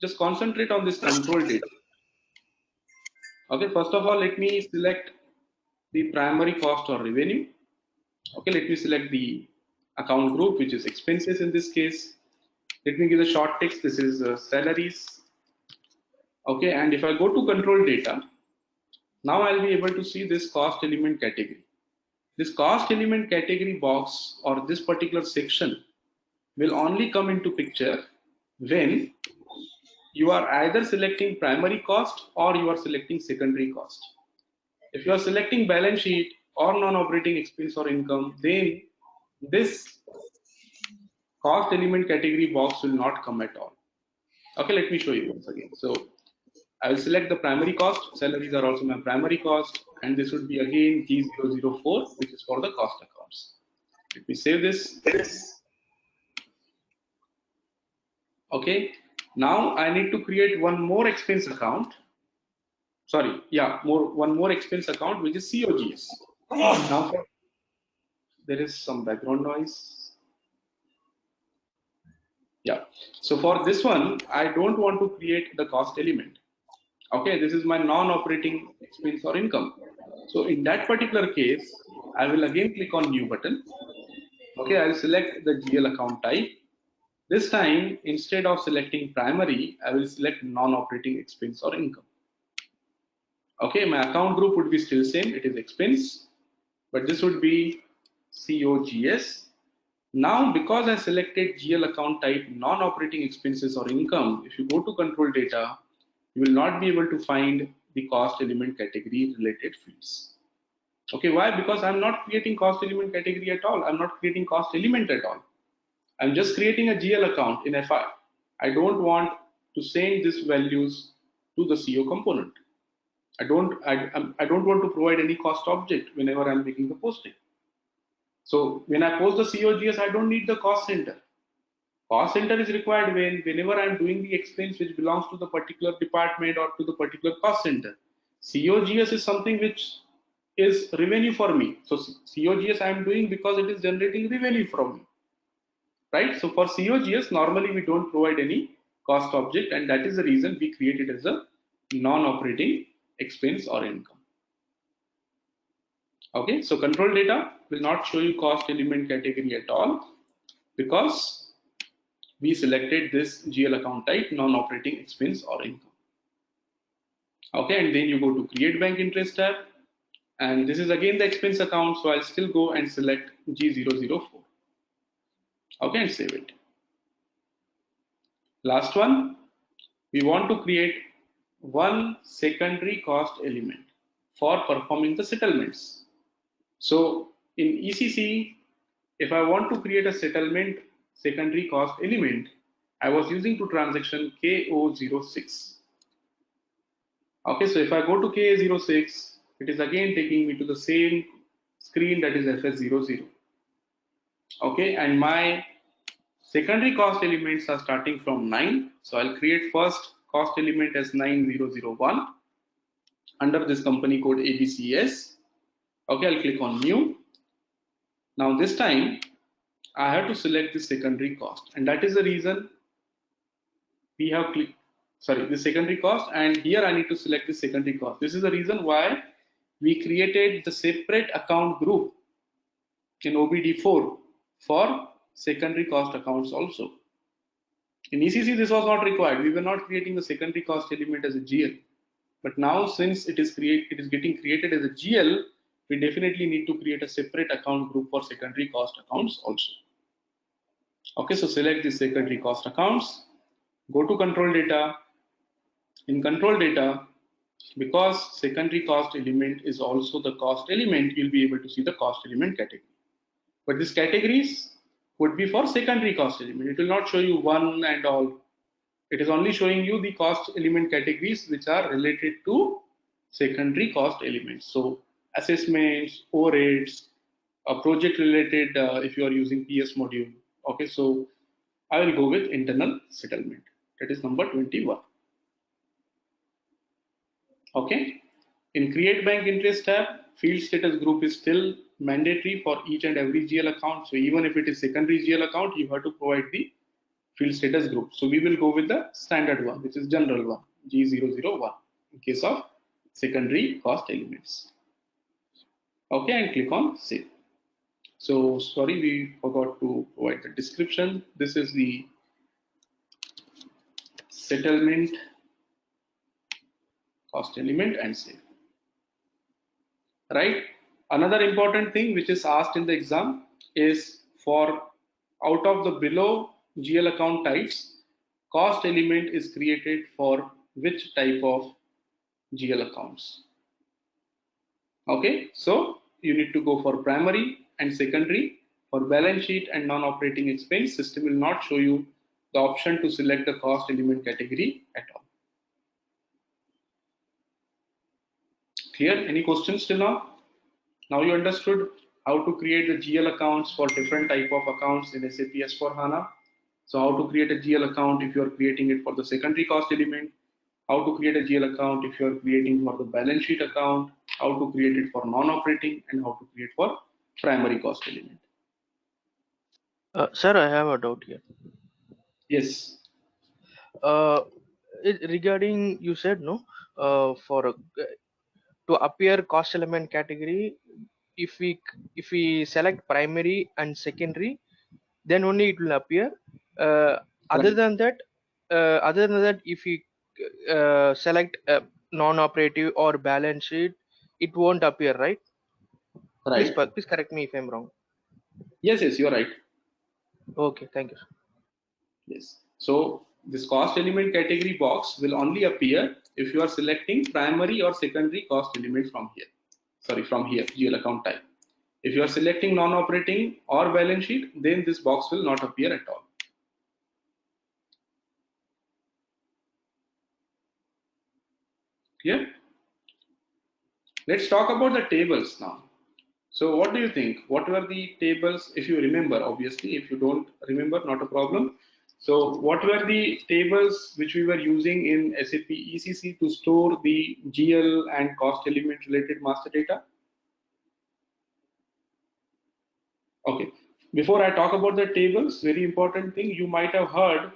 just concentrate on this control data. Okay, first of all, let me select the primary cost or revenue. Okay, let me select the account group, which is expenses in this case. Let me give the short text. This is salaries. Okay, and if I go to control data, now I'll be able to see this cost element category. This cost element category box or this particular section will only come into picture when you are either selecting primary cost or you are selecting secondary cost. If you are selecting balance sheet or non-operating expense or income, then this cost element category box will not come at all. Okay, let me show you once again. So I will select the primary cost. Salaries are also my primary cost, and this would be again G004, which is for the cost accounts. Let me save this. Okay, now I need to create one more expense account. Sorry, yeah, one more expense account, which is COGS. Now there is some background noise. Yeah, so for this one, I don't want to create the cost element. Okay, this is my non-operating expense or income. So in that particular case, I will again click on new button. Okay, I'll select the GL account type. This time, instead of selecting primary, I will select non-operating expense or income. Okay, my account group would be still same, it is expense, but this would be COGS. Now, because I selected GL account type non-operating expenses or income, if you go to control data, you will not be able to find the cost element category related fields. Okay, why? Because I'm not creating cost element category at all. I'm not creating cost element at all. I'm just creating a GL account in FI. I don't want to send these values to the CO component. I don't want to provide any cost object whenever I'm making the posting. So when I post the COGS, I don't need the cost center. Cost center is required whenever I'm doing the expense which belongs to the particular department or to the particular cost center. COGS is something which is revenue for me. So COGS I am doing because it is generating revenue from me, right? So for COGS, normally we don't provide any cost object, and that is the reason we create it as a non-operating expense or income. Okay, so control data will not show you cost element category at all because we selected this GL account type non-operating expense or income. Okay, and then you go to create bank interest tab, and this is again the expense account, so I'll still go and select G004. Okay, and save it. Last one, we want to create one secondary cost element for performing the settlements. So in ECC, if I want to create a settlement secondary cost element, I was using to transaction KO06. Okay, so if I go to KA06, it is again taking me to the same screen, that is FS00. Okay, and my secondary cost elements are starting from 9. So I'll create first cost element as 9001 under this company code ABCS. Okay, I'll click on new. Now this time I have to select the secondary cost, and that is the reason we have clicked, sorry, the secondary cost, and here I need to select the secondary cost. This is the reason why we created the separate account group in OBD4 for secondary cost accounts also. In ECC, this was not required. We were not creating the secondary cost element as a GL. But now, since it is getting created as a GL, we definitely need to create a separate account group for secondary cost accounts also. Okay, so select the secondary cost accounts, go to control data. In control data, because secondary cost element is also the cost element, you'll be able to see the cost element category. But these categories would be for secondary cost element. It will not show you one and all. It is only showing you the cost element categories which are related to secondary cost elements. So assessments, overheads, project related if you are using PS module. Okay, so I will go with internal settlement. That is number 21. Okay, in create bank interest tab, field status group is still mandatory for each and every GL account. So even if it is secondary GL account, you have to provide the field status group. So we will go with the standard one, which is general one, G001, in case of secondary cost elements. Okay, and click on save. So sorry, we forgot to provide the description. This is the settlement cost element and save. Right? Another important thing which is asked in the exam is for out of the below GL account types, cost element is created for which type of GL accounts. Okay, so you need to go for primary and secondary. For balance sheet and non-operating expense, system will not show you the option to select the cost element category at all. Clear? Any questions till now? Now you understood how to create the GL accounts for different type of accounts in SAP S/4HANA. So how to create a GL account if you are creating it for the secondary cost element, how to create a GL account if you are creating for the balance sheet account, how to create it for non-operating, and how to create for primary cost element. Sir, I have a doubt here. Yes. Regarding you said no, to appear cost element category, if we select primary and secondary, then only it will appear. Other Right. than that, if we select non-operative or balance sheet, it won't appear, right? Please, Right. please correct me if I'm wrong. Yes, you're right. Okay, thank you. Yes. So this cost element category box will only appear if you are selecting primary or secondary cost element from here. Sorry, from here, GL account type. If you are selecting non-operating or balance sheet, then this box will not appear at all. Clear? Let's talk about the tables now. So what do you think? What were the tables, if you remember, obviously, if you don't remember, not a problem. So what were the tables which we were using in SAP ECC to store the GL and cost element related master data? Okay. Before I talk about the tables, very important thing you might have heard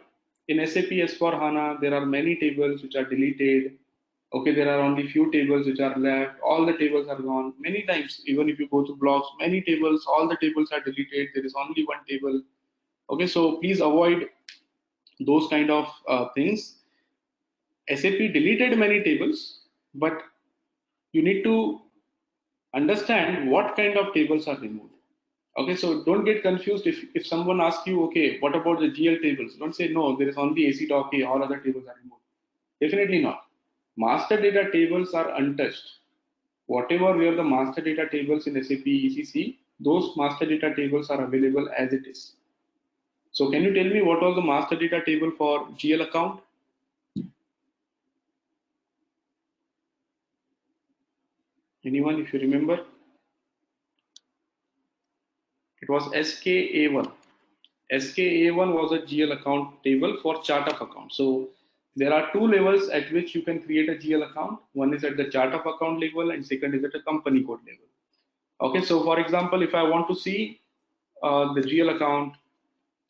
in SAP S/4HANA, there are many tables which are deleted. Okay, there are only few tables which are left. All the tables are gone. Many times, even if you go to blogs, many tables, all the tables are deleted. There is only one table. Okay, so please avoid those kind of things. SAP deleted many tables, but you need to understand what kind of tables are removed. Okay, so don't get confused if someone asks you, okay, what about the GL tables? Don't say no, there is only AC doc, all other tables are removed. Definitely not. Master data tables are untouched. Whatever were the master data tables in SAP ECC, those master data tables are available as it is. So can you tell me what was the master data table for GL account? Anyone, if you remember? It was SKA1. SKA1 was a GL account table for chart of account. So there are two levels at which you can create a GL account. One is at the chart of account level and second is at a company code level. Okay, so for example, if I want to see the GL account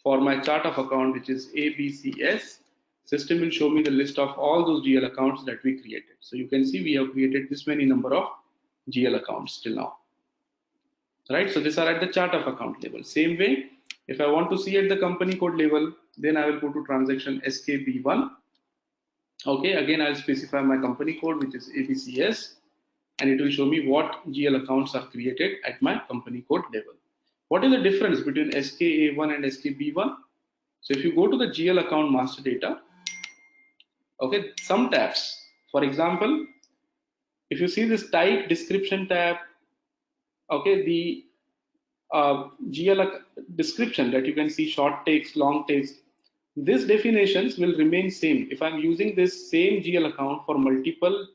for my chart of account, which is ABCS, system will show me the list of all those GL accounts that we created. So you can see we have created this many number of GL accounts till now. Right, so these are at the chart of account level. Same way, if I want to see at the company code level, then I will go to transaction SKB1. Okay, again I'll specify my company code, which is ABCS, and it will show me what GL accounts are created at my company code level. What is the difference between SKA1 and SKB1? So if you go to the GL account master data, okay, some tabs, for example, if you see this type description tab, okay, the GL description that you can see short text, long text, these definitions will remain same. If I'm using this same GL account for multiple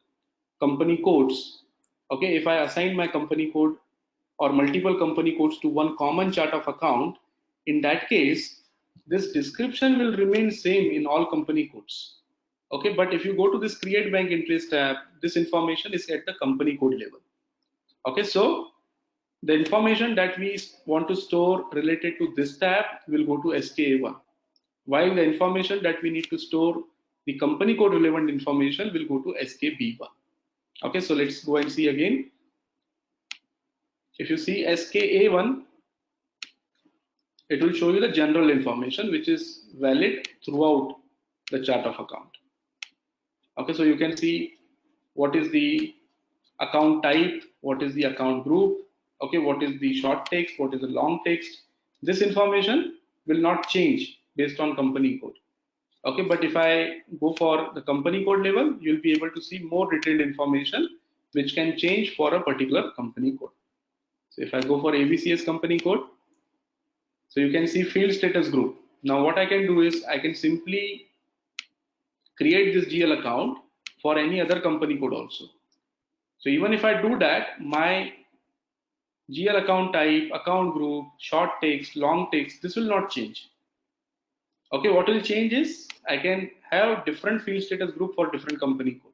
company codes, okay, if I assign my company code or multiple company codes to one common chart of account, in that case, this description will remain same in all company codes. Okay, but if you go to this create bank interest tab, this information is at the company code level. Okay, so The information that we want to store related to this tab will go to SKA1, while the information that we need to store the company code relevant information will go to SKB1. Okay, so let's go and see again. If you see SKA1, it will show you the general information which is valid throughout the chart of account. Okay, so you can see what is the account type, what is the account group, okay, what is the short text, what is the long text. This information will not change based on company code. Okay, but if I go for the company code level, you'll be able to see more detailed information which can change for a particular company code. So if I go for ABCS company code, so you can see field status group. Now what I can do is I can simply create this GL account for any other company code also. So even if I do that, my GL account type, account group, short text, long text, this will not change. Okay, what will change is I can have different field status group for different company code.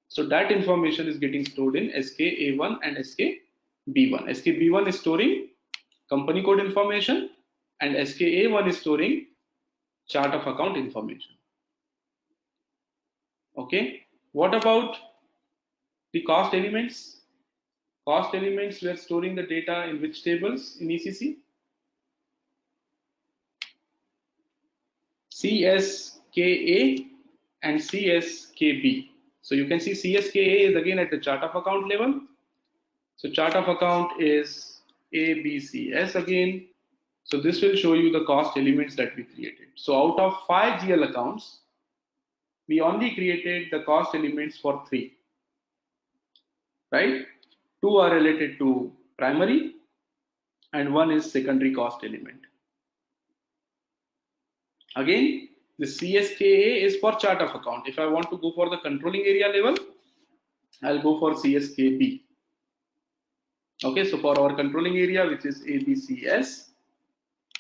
So that information is getting stored in SKA1 and SKB1. SKB1 is storing company code information and SKA1 is storing chart of account information. Okay, what about the cost elements? Cost elements, we are storing the data in which tables in ECC? CSKA and CSKB. So you can see CSKA is again at the chart of account level. So chart of account is ABCS again. So this will show you the cost elements that we created. So out of 5 GL accounts, we only created the cost elements for 3, right? 2 are related to primary and 1 is secondary cost element. Again, the CSKA is for chart of account. If I want to go for the controlling area level, I'll go for CSKB. Okay, so for our controlling area, which is ABCS,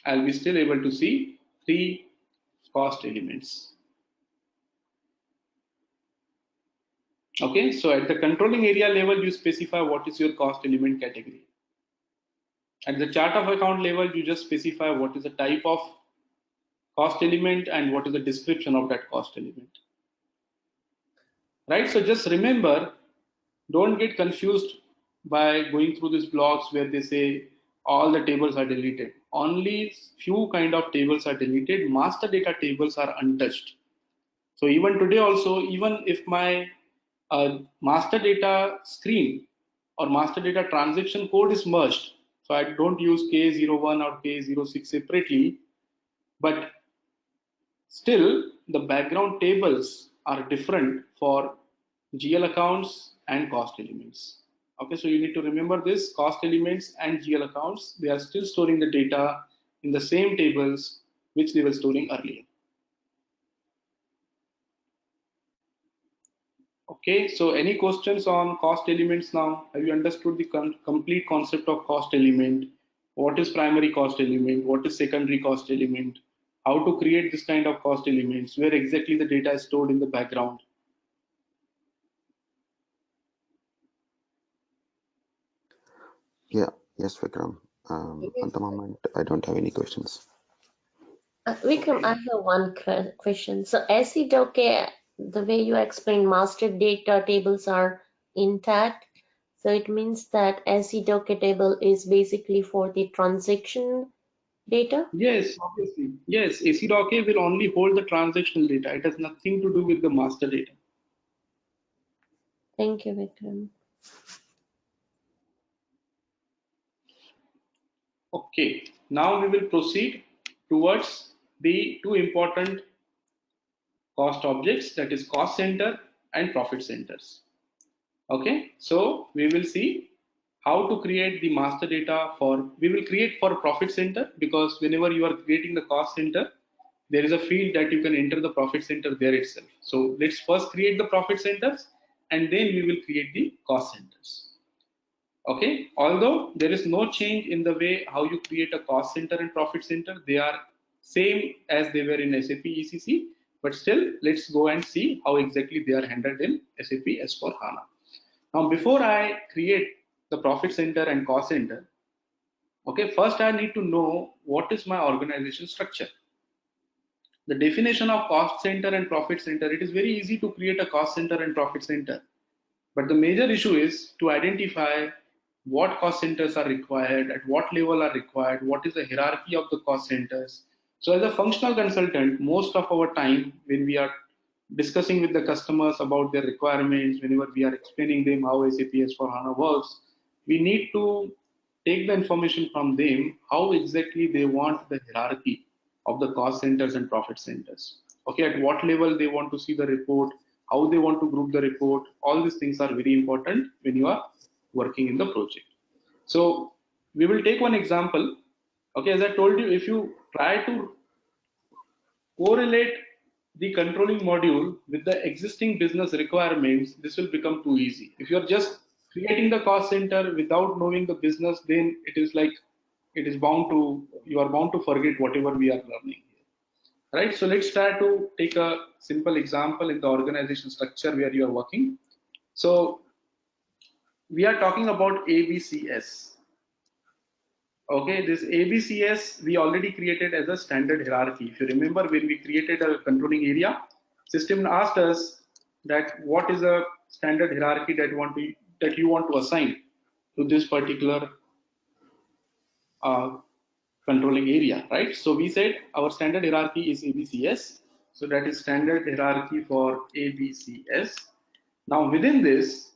I'll be still able to see 3 cost elements. Okay, so at the controlling area level, you specify what is your cost element category. At the chart of account level, you just specify what is the type of cost element and what is the description of that cost element. Right, so just remember, don't get confused by going through these blocks where they say all the tables are deleted. Only few kind of tables are deleted. Master data tables are untouched. So even today also, even if my master data screen or master data transaction code is merged, so I don't use K01 or K06 separately, but still the background tables are different for GL accounts and cost elements. Okay, so you need to remember this: cost elements and GL accounts, they are still storing the data in the same tables which they were storing earlier. Okay, so any questions on cost elements now? Have you understood the complete concept of cost element? What is primary cost element? What is secondary cost element? How to create this kind of cost elements? Where exactly the data is stored in the background? Yeah, yes, Vikram. At the moment, I don't have any questions. Vikram, Okay. I have one question. So SEDOK, the way you explain master data tables are intact. So it means that SEDOK table is basically for the transaction data? Yes, obviously. Yes, ACDOK will only hold the transactional data. It has nothing to do with the master data. Thank you, Vikram. Okay, now we will proceed towards the 2 important cost objects, that is cost center and profit centers. Okay, so we will see how to create the master data for, we will create for profit center, because whenever you are creating the cost center, there is a field that you can enter the profit center there itself. So let's first create the profit centers and then we will create the cost centers. Okay, although there is no change in the way how you create a cost center and profit center, they are same as they were in SAP ECC, but still let's go and see how exactly they are handled in SAP S4HANA. Now before I create the profit center and cost center, Okay, first I need to know what is my organization structure. The definition of cost center and profit center, it is very easy to create a cost center and profit center. But the major issue is to identify what cost centers are required, at what level are required, what is the hierarchy of the cost centers. So as a functional consultant, most of our time when we are discussing with the customers about their requirements, whenever we are explaining them how SAP S/4HANA works, we need to take the information from them how exactly they want the hierarchy of the cost centers and profit centers. Okay, at what level they want to see the report, how they want to group the report. All these things are very important when you are working in the project. So we will take one example. Okay, as I told you, if you try to correlate the controlling module with the existing business requirements, this will become too easy. If you're just creating the cost center without knowing the business, then it is like you are bound to forget whatever we are learning here. Right? So let's try to take a simple example in the organization structure where you are working. So we are talking about ABCS. Okay, this ABCS we already created as a standard hierarchy. If you remember, when we created a controlling area, system asked us that what is a standard hierarchy that you want to assign to this particular uh, controlling area, right? So we said our standard hierarchy is ABCS. So that is standard hierarchy for ABCS. Now within this,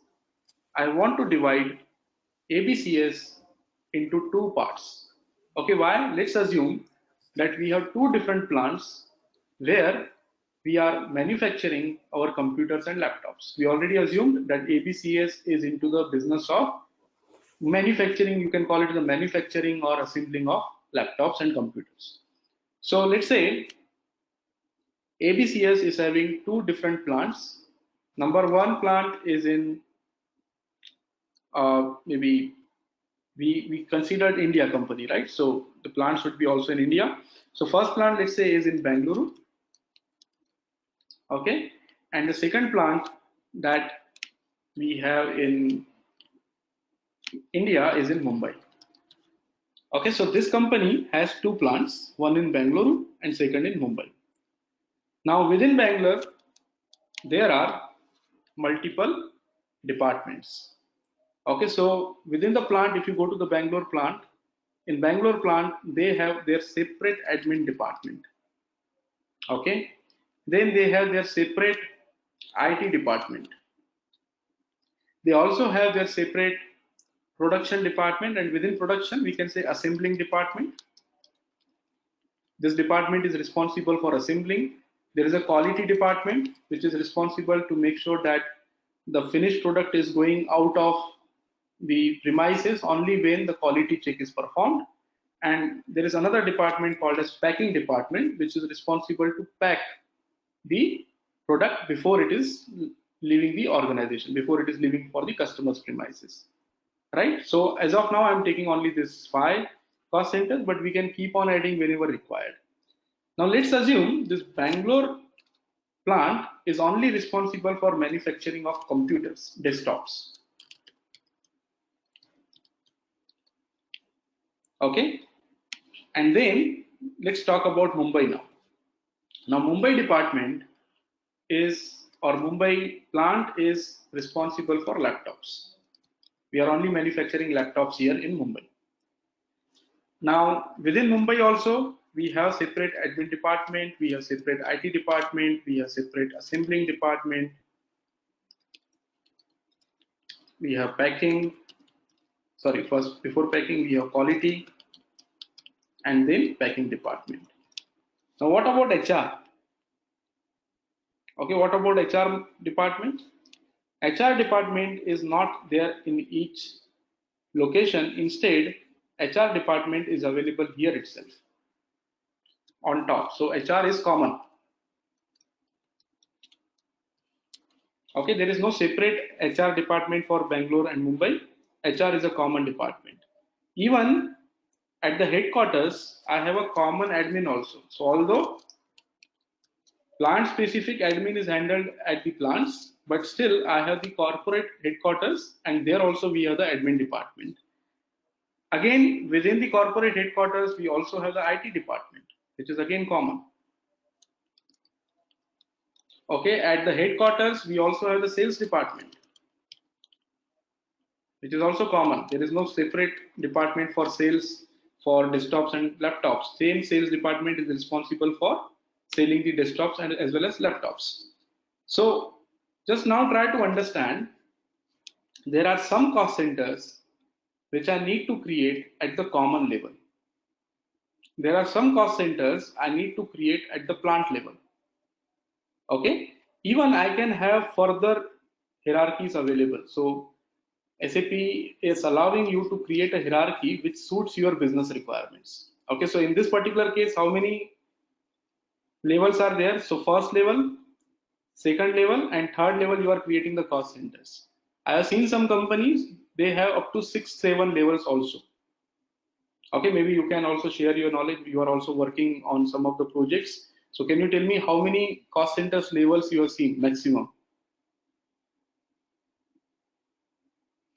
I want to divide ABCS into two parts. Okay, why? Let's assume that we have two different plants where we are manufacturing our computers and laptops. We already assumed that ABCS is into the business of manufacturing. You can call it the manufacturing or assembling of laptops and computers. So let's say ABCS is having two different plants. Number one plant is in maybe we considered India company, right? So the plant should be also in India. So first plant, let's say, is in Bangalore. Okay, and the second plant that we have in India is in Mumbai. Okay, so this company has two plants, one in Bangalore and second in Mumbai. Now within Bangalore, there are multiple departments. Okay, so within the plant, if you go to the Bangalore plant, in Bangalore plant, they have their separate admin department. Okay, then they have their separate IT department. They also have their separate production department, and within production, we can say assembling department. This department is responsible for assembling. There is a quality department which is responsible to make sure that the finished product is going out of the premises only when the quality check is performed. And there is another department called as packing department, which is responsible to pack the product before it is leaving the organization, before it is leaving for the customer's premises, right? So as of now, I'm taking only this 5 cost centers, but we can keep on adding whenever required. Now let's assume this Bangalore plant is only responsible for manufacturing of computers, desktops. Okay, and then let's talk about Mumbai now. Now Mumbai department is, or Mumbai plant is responsible for laptops. We are only manufacturing laptops here in Mumbai. Now within Mumbai also, we have separate admin department, we have separate IT department, we have separate assembling department, we have packing, sorry, first before packing we have quality, and then packing department. Now what about HR? Okay, what about HR department? HR department is not there in each location. Instead, HR department is available here itself on top. So HR is common. Okay, there is no separate HR department for Bangalore and Mumbai. HR is a common department. Even at the headquarters, I have a common admin also. So although plant specific admin is handled at the plants, but still I have the corporate headquarters, and there also we have the admin department. Again, within the corporate headquarters, we also have the IT department, which is again common. Okay, at the headquarters, we also have the sales department, which is also common. There is no separate department for sales for desktops and laptops. Same sales department is responsible for selling the desktops and as well as laptops. So just now try to understand, there are some cost centers which I need to create at the common level. There are some cost centers I need to create at the plant level. Okay, even I can have further hierarchies available. So SAP is allowing you to create a hierarchy which suits your business requirements. Okay, so in this particular case, how many levels are there? So first level, second level, and third level, you are creating the cost centers. I have seen some companies, they have up to 6-7 levels also. Okay, maybe you can also share your knowledge. You are also working on some of the projects. So can you tell me how many cost centers levels you have seen maximum?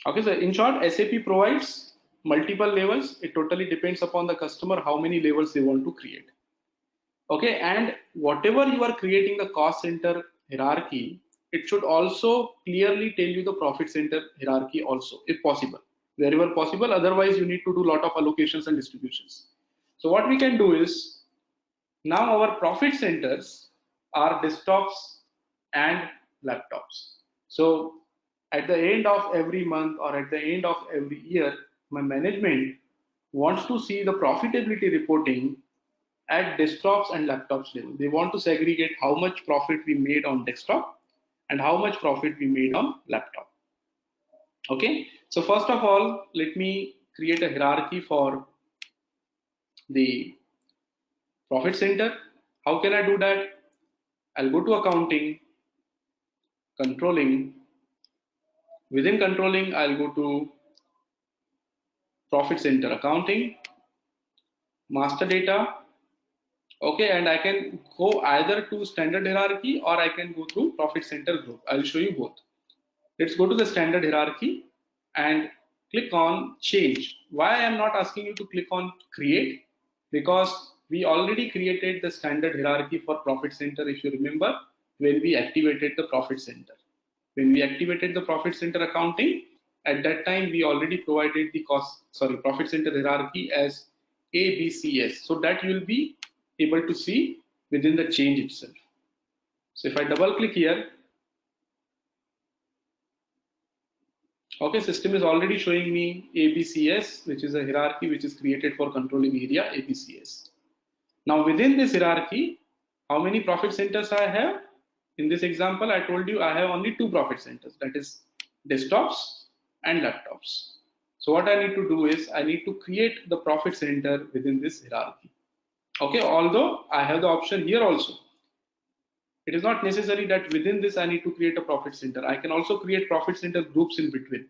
Okay, so in short, SAP provides multiple levels. It totally depends upon the customer how many levels they want to create. Okay, and whatever you are creating the cost center hierarchy, it should also clearly tell you the profit center hierarchy also, if possible, wherever possible. Otherwise, you need to do a lot of allocations and distributions. So what we can do is, now our profit centers are desktops and laptops. So at the end of every month or at the end of every year, my management wants to see the profitability reporting at desktops and laptops level. They want to segregate how much profit we made on desktop and how much profit we made on laptop. Okay, so first of all, let me create a hierarchy for the profit center. How can I do that? I'll go to accounting, controlling. Within controlling, I'll go to profit center accounting, master data. Okay, and I can go either to standard hierarchy or I can go through profit center group. I'll show you both. Let's go to the standard hierarchy and click on change. Why I am not asking you to click on create? Because we already created the standard hierarchy for profit center, if you remember, when we activated the profit center. When we activated the profit center accounting, at that time we already provided the profit center hierarchy as ABCS, so that you will be able to see within the change itself. So if I double click here, okay, system is already showing me ABCS, which is a hierarchy which is created for controlling area ABCS. Now within this hierarchy, how many profit centers I have? In this example, I told you I have only 2 profit centers, that is desktops and laptops. So what I need to do is I need to create the profit center within this hierarchy. Okay, although I have the option here also. It is not necessary that within this I need to create a profit center. I can also create profit center groups in between.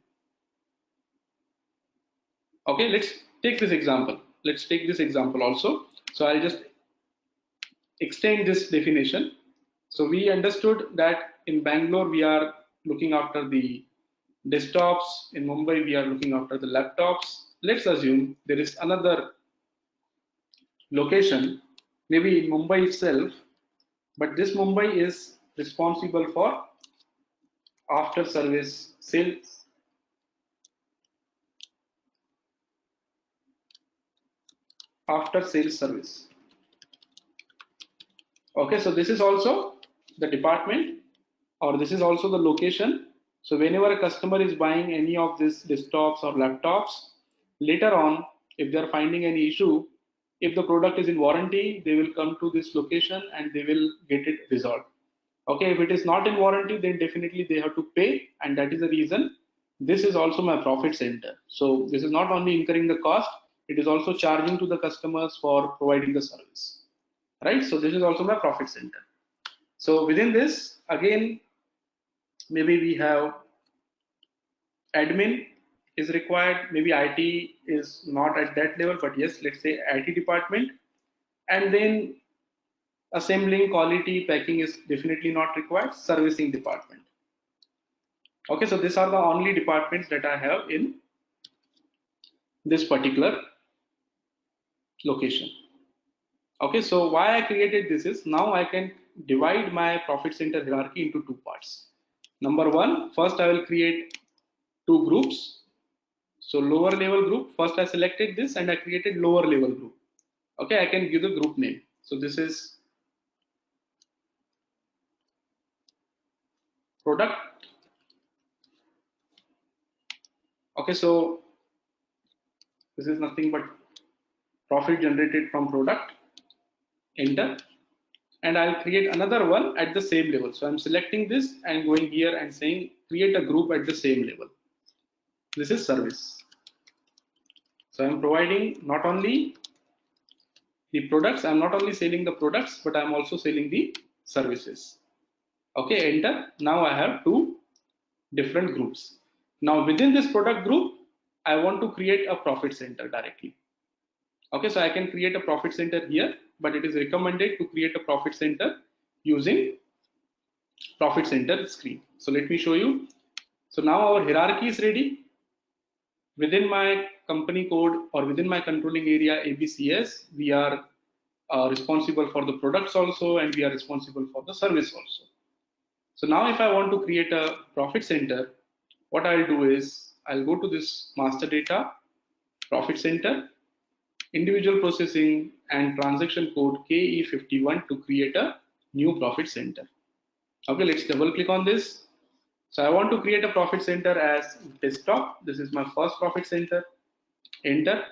Okay, let's take this example. Let's take this example also. So I'll just extend this definition. So we understood that in Bangalore we are looking after the desktops, in Mumbai we are looking after the laptops. Let's assume there is another location, maybe in Mumbai itself, but this Mumbai is responsible for after service sales, after sales service. Okay, so this is also the department, or this is also the location. So whenever a customer is buying any of these desktops or laptops, later on, if they are finding any issue, if the product is in warranty, they will come to this location and they will get it resolved. Okay, if it is not in warranty, then definitely they have to pay, and that is the reason this is also my profit center. So this is not only incurring the cost, it is also charging to the customers for providing the service, right? So this is also my profit center. So within this, again, maybe we have admin is required, maybe IT is not at that level, but yes, let's say IT department, and then assembling, quality, packing is definitely not required, servicing department. Okay, so these are the only departments that I have in this particular location. Okay, so why I created this is now I can divide my profit center hierarchy into two parts. Number one, first I will create two groups. So lower level group, first I selected this and I created lower level group. Okay, I can give the group name. So this is product. Okay, so this is nothing but profit generated from product. Enter. And I'll create another one at the same level. So I'm selecting this and going here and saying create a group at the same level. This is service. So I'm providing not only the products, I'm not only selling the products, but I'm also selling the services. Okay, enter. Now I have two different groups. Now within this product group, I want to create a profit center directly. Okay, so I can create a profit center here, but it is recommended to create a profit center using profit center screen. So let me show you. So now our hierarchy is ready. Within my company code or within my controlling area ABCS, we are responsible for the products also, and we are responsible for the service also. So now if I want to create a profit center, what I'll do is I'll go to this master data, profit center, individual processing and transaction code KE51 to create a new profit center. Okay, let's double click on this. So I want to create a profit center as desktop. This is my first profit center. Enter.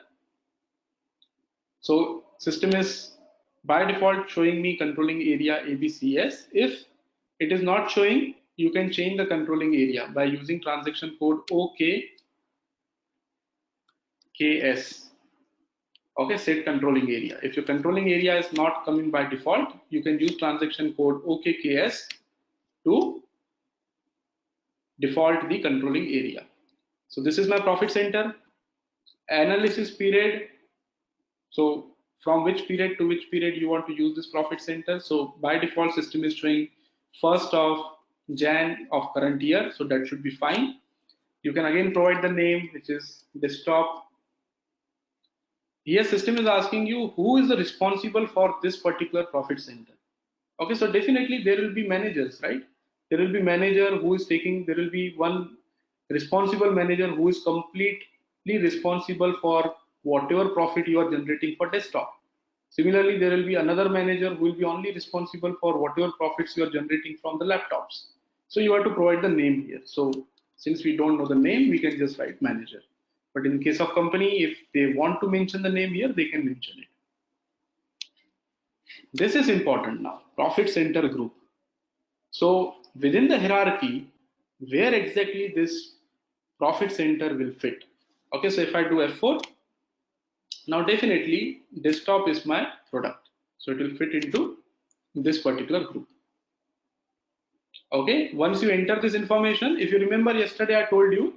So system is by default showing me controlling area ABCS. If it is not showing, you can change the controlling area by using transaction code OKKS. Okay, set controlling area. If your controlling area is not coming by default, you can use transaction code OKKS to default the controlling area. So this is my profit center. Analysis period. So from which period to which period you want to use this profit center. So by default system is showing 1st of Jan of current year. So that should be fine. You can again provide the name, which is desktop. Here system is asking you who is the responsible for this particular profit center. Okay, so definitely there will be managers, right? There will be manager who is taking, there will be one responsible manager who is completely responsible for whatever profit you are generating for desktop. Similarly, there will be another manager who will be only responsible for whatever profits you are generating from the laptops. So you have to provide the name here. So since we don't know the name, we can just write manager. But in case of company, if they want to mention the name here, they can mention it. This is important now, profit center group. So within the hierarchy, where exactly this profit center will fit. Okay, so if I do F4, now definitely desktop is my product. So it will fit into this particular group. Okay, once you enter this information, if you remember yesterday I told you,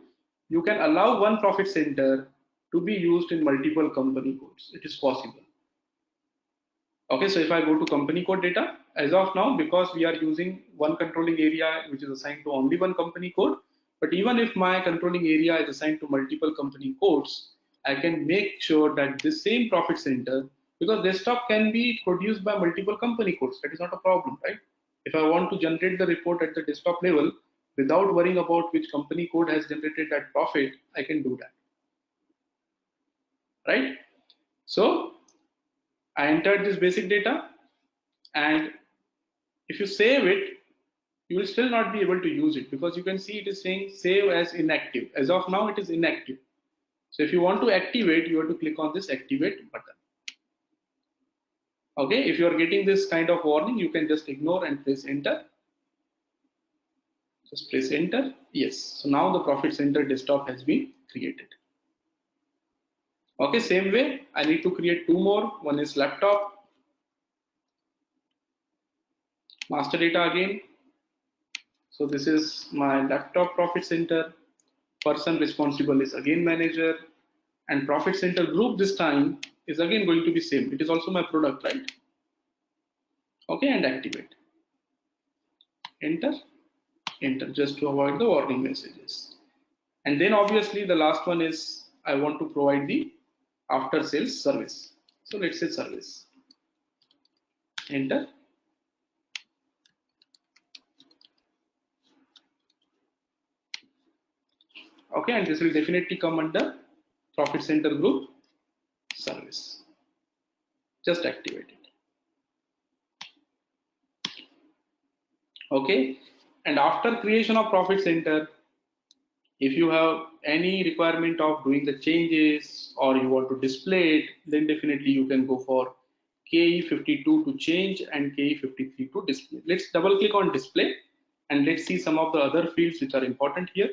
you can allow one profit center to be used in multiple company codes. It is possible. Okay, so if I go to company code data, as of now, because we are using one controlling area which is assigned to only one company code, but even if my controlling area is assigned to multiple company codes, I can make sure that this same profit center, because desktop can be produced by multiple company codes, that is not a problem, right? If I want to generate the report at the desktop level without worrying about which company code has generated that profit, I can do that, right? So I entered this basic data, and if you save it, you will still not be able to use it because you can see it is saying save as inactive. As of now, it is inactive. So if you want to activate, you have to click on this activate button. Okay, if you are getting this kind of warning, you can just ignore and press enter. Just press enter. Yes. So now the profit center desktop has been created. Okay, same way, I need to create two more. One is laptop, master data again. So this is my laptop profit center. Person responsible is again manager, and profit center group this time is again going to be same. It is also my product, right? Okay, and activate. Enter, enter, just to avoid the warning messages. And then obviously the last one is I want to provide the after sales service. So let's say service. Enter. Okay, and this will definitely come under profit center group service. Just activate it. Okay, and after creation of profit center, if you have any requirement of doing the changes or you want to display it, then definitely you can go for KE52 to change and KE53 to display. Let's double click on display and let's see some of the other fields which are important here.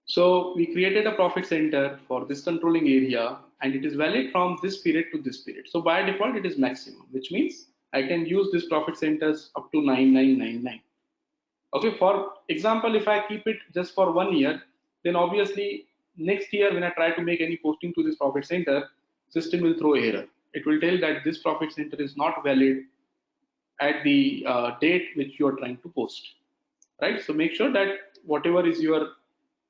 So we created a profit center for this controlling area and it is valid from this period to this period. So by default it is maximum, which means I can use this profit centers up to 9999. Okay, for example, if I keep it just for 1 year, then obviously next year when I try to make any posting to this profit center, system will throw error. It will tell that this profit center is not valid at the date which you are trying to post, right? So make sure that whatever is your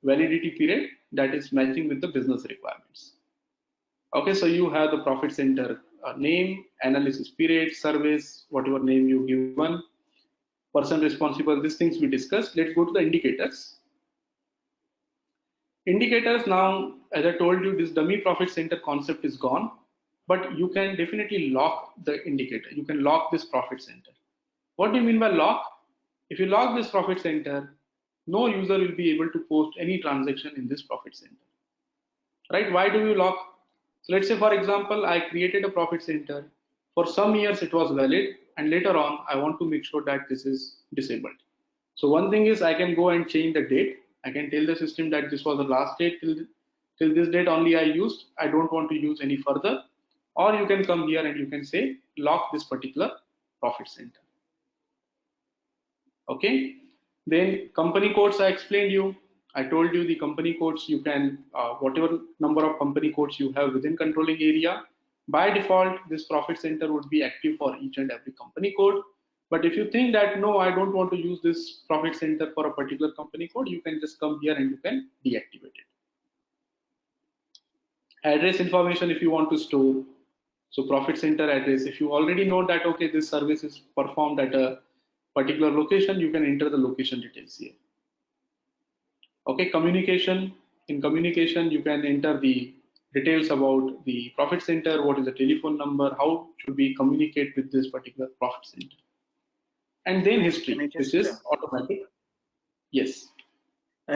validity period, that is matching with the business requirements. Okay, so you have the profit center name, analysis period, service, whatever name you given, person responsible, these things we discussed. Let's go to the indicators. Indicators now, as I told you, this dummy profit center concept is gone, but you can definitely lock the indicator. You can lock this profit center. What do you mean by lock? If you lock this profit center, no user will be able to post any transaction in this profit center. Right? Why do you lock? So let's say, for example, I created a profit center. For some years it was valid, and later on I want to make sure that this is disabled. So one thing is I can go and change the date. I can tell the system that this was the last date, till this date only I used. I don't want to use any further. Or you can come here and you can say lock this particular profit center. Okay. Then company codes I explained you. I told you the company codes you can, whatever number of company codes you have within controlling area, by default, this profit center would be active for each and every company code. But if you think that, no, I don't want to use this profit center for a particular company code, you can just come here and you can deactivate it. Address information if you want to store. So profit center address, if you already know that, okay, this service is performed at a particular location, you can enter the location details here. Okay, communication. In communication, you can enter the details about the profit center, what is the telephone number, how should we communicate with this particular profit center. And then history, which is automatic. Yes.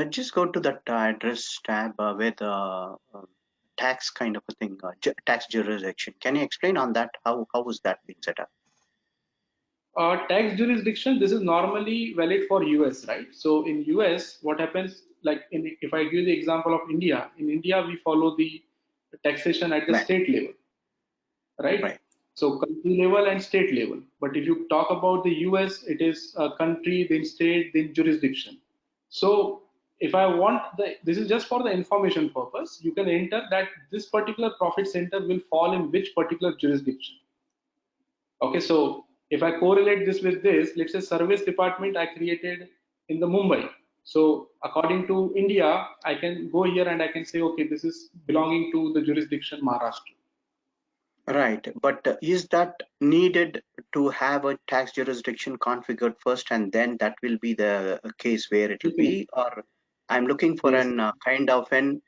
Just go to that address tab where the tax kind of a thing, tax jurisdiction. Can you explain on that? How is that being set up? Tax jurisdiction, this is normally valid for US, right? So in US, what happens, like if I give the example of India, in India, we follow the taxation at the state level, right? So country level and state level. But if you talk about the US, it is a country, then state, then jurisdiction. So if I want this is just for the information purpose, you can enter that this particular profit center will fall in which particular jurisdiction. Okay, so if I correlate this with this, let's say service department I created in the Mumbai. So according to India, I can go here and I can say, okay, this is belonging to the jurisdiction Maharashtra. Right, but is that needed to have a tax jurisdiction configured first, and then that will be the case where it will be? Or I'm looking for an kind of an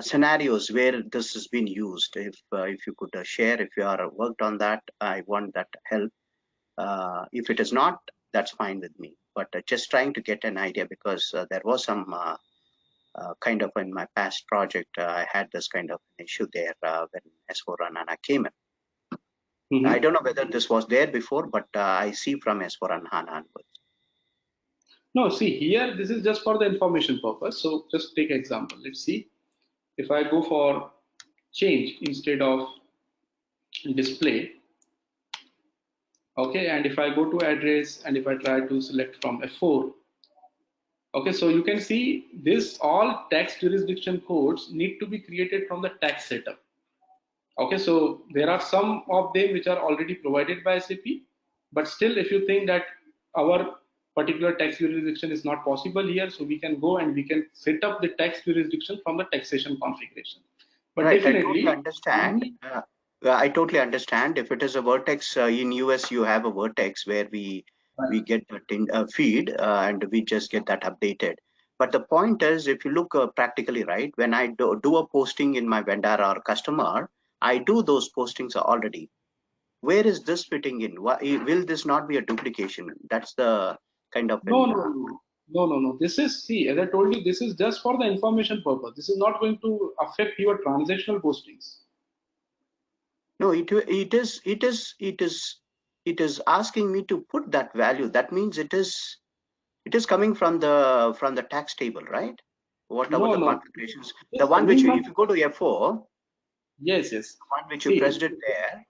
scenarios where this has been used. If you could share, if you are worked on that, I want that help. If it is not, that's fine with me. But just trying to get an idea, because there was some kind of in my past project, I had this kind of an issue there when S4HANA came in. I don't know whether this was there before, but I see from S4HANA onwards. No, see here, this is just for the information purpose. So just take example. Let's see. If I go for change instead of display, okay, and if I go to address and if I try to select from F4, okay, so you can see this all tax jurisdiction codes need to be created from the tax setup. Okay, so there are some of them which are already provided by SAP, but still if you think that our particular tax jurisdiction is not possible here, so we can go and we can set up the tax jurisdiction from the taxation configuration. But Right, I definitely, totally understand. I totally understand. If it is a vertex in US, you have a vertex where we get a feed and we just get that updated. But the point is, if you look practically, right, when I do a posting in my vendor or customer, I do those postings already. Where is this fitting in? Why, will this not be a duplication? That's the kind of no, an no, no, no, no, no. This is, see, as I told you, this is just for the information purpose. This is not going to affect your transactional postings. no, it is asking me to put that value. That means it is coming from the tax table, right? Whatever No, the no. configurations, It the is one which coming you, from, if you go to F4, yes, yes. the one which you See, pressed it there,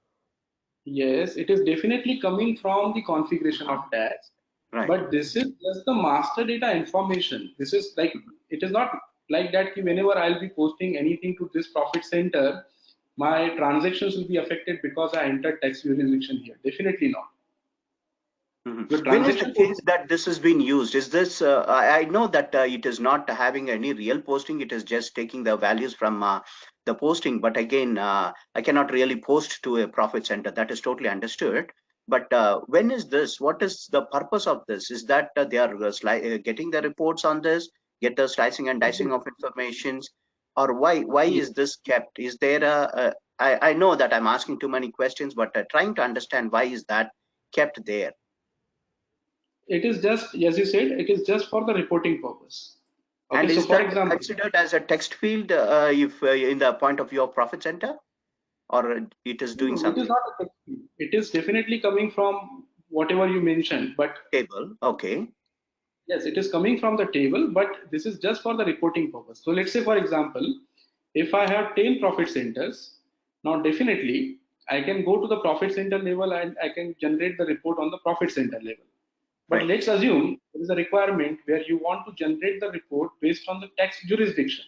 yes, it is definitely coming from the configuration of tags, right? but this is just the master data information. This is like, it is not like that ki whenever I'll be posting anything to this profit center, my transactions will be affected because I entered tax jurisdiction here. Definitely not. Your When is the transaction case posting, that this has been used? Is this, I know that it is not having any real posting, it is just taking the values from the posting. But again, I cannot really post to a profit center. That is totally understood. But when is this? What is the purpose of this? Is that they are getting the reports on this, get the slicing and dicing of informations, or why is this kept? Is there I know that I'm asking too many questions, but trying to understand why is that kept there? it is just, as you said, it is just for the reporting purpose. Okay, And so is for that example, considered as a text field if in the point of view of profit center, or it is doing no, it is something? not a text field. It is definitely coming from whatever you mentioned, but Table, okay, yes, it is coming from the table, but this is just for the reporting purpose. So let's say, for example, if I have 10 profit centers, now definitely I can go to the profit center level and I can generate the report on the profit center level. But right. let's assume there is a requirement where you want to generate the report based on the tax jurisdiction.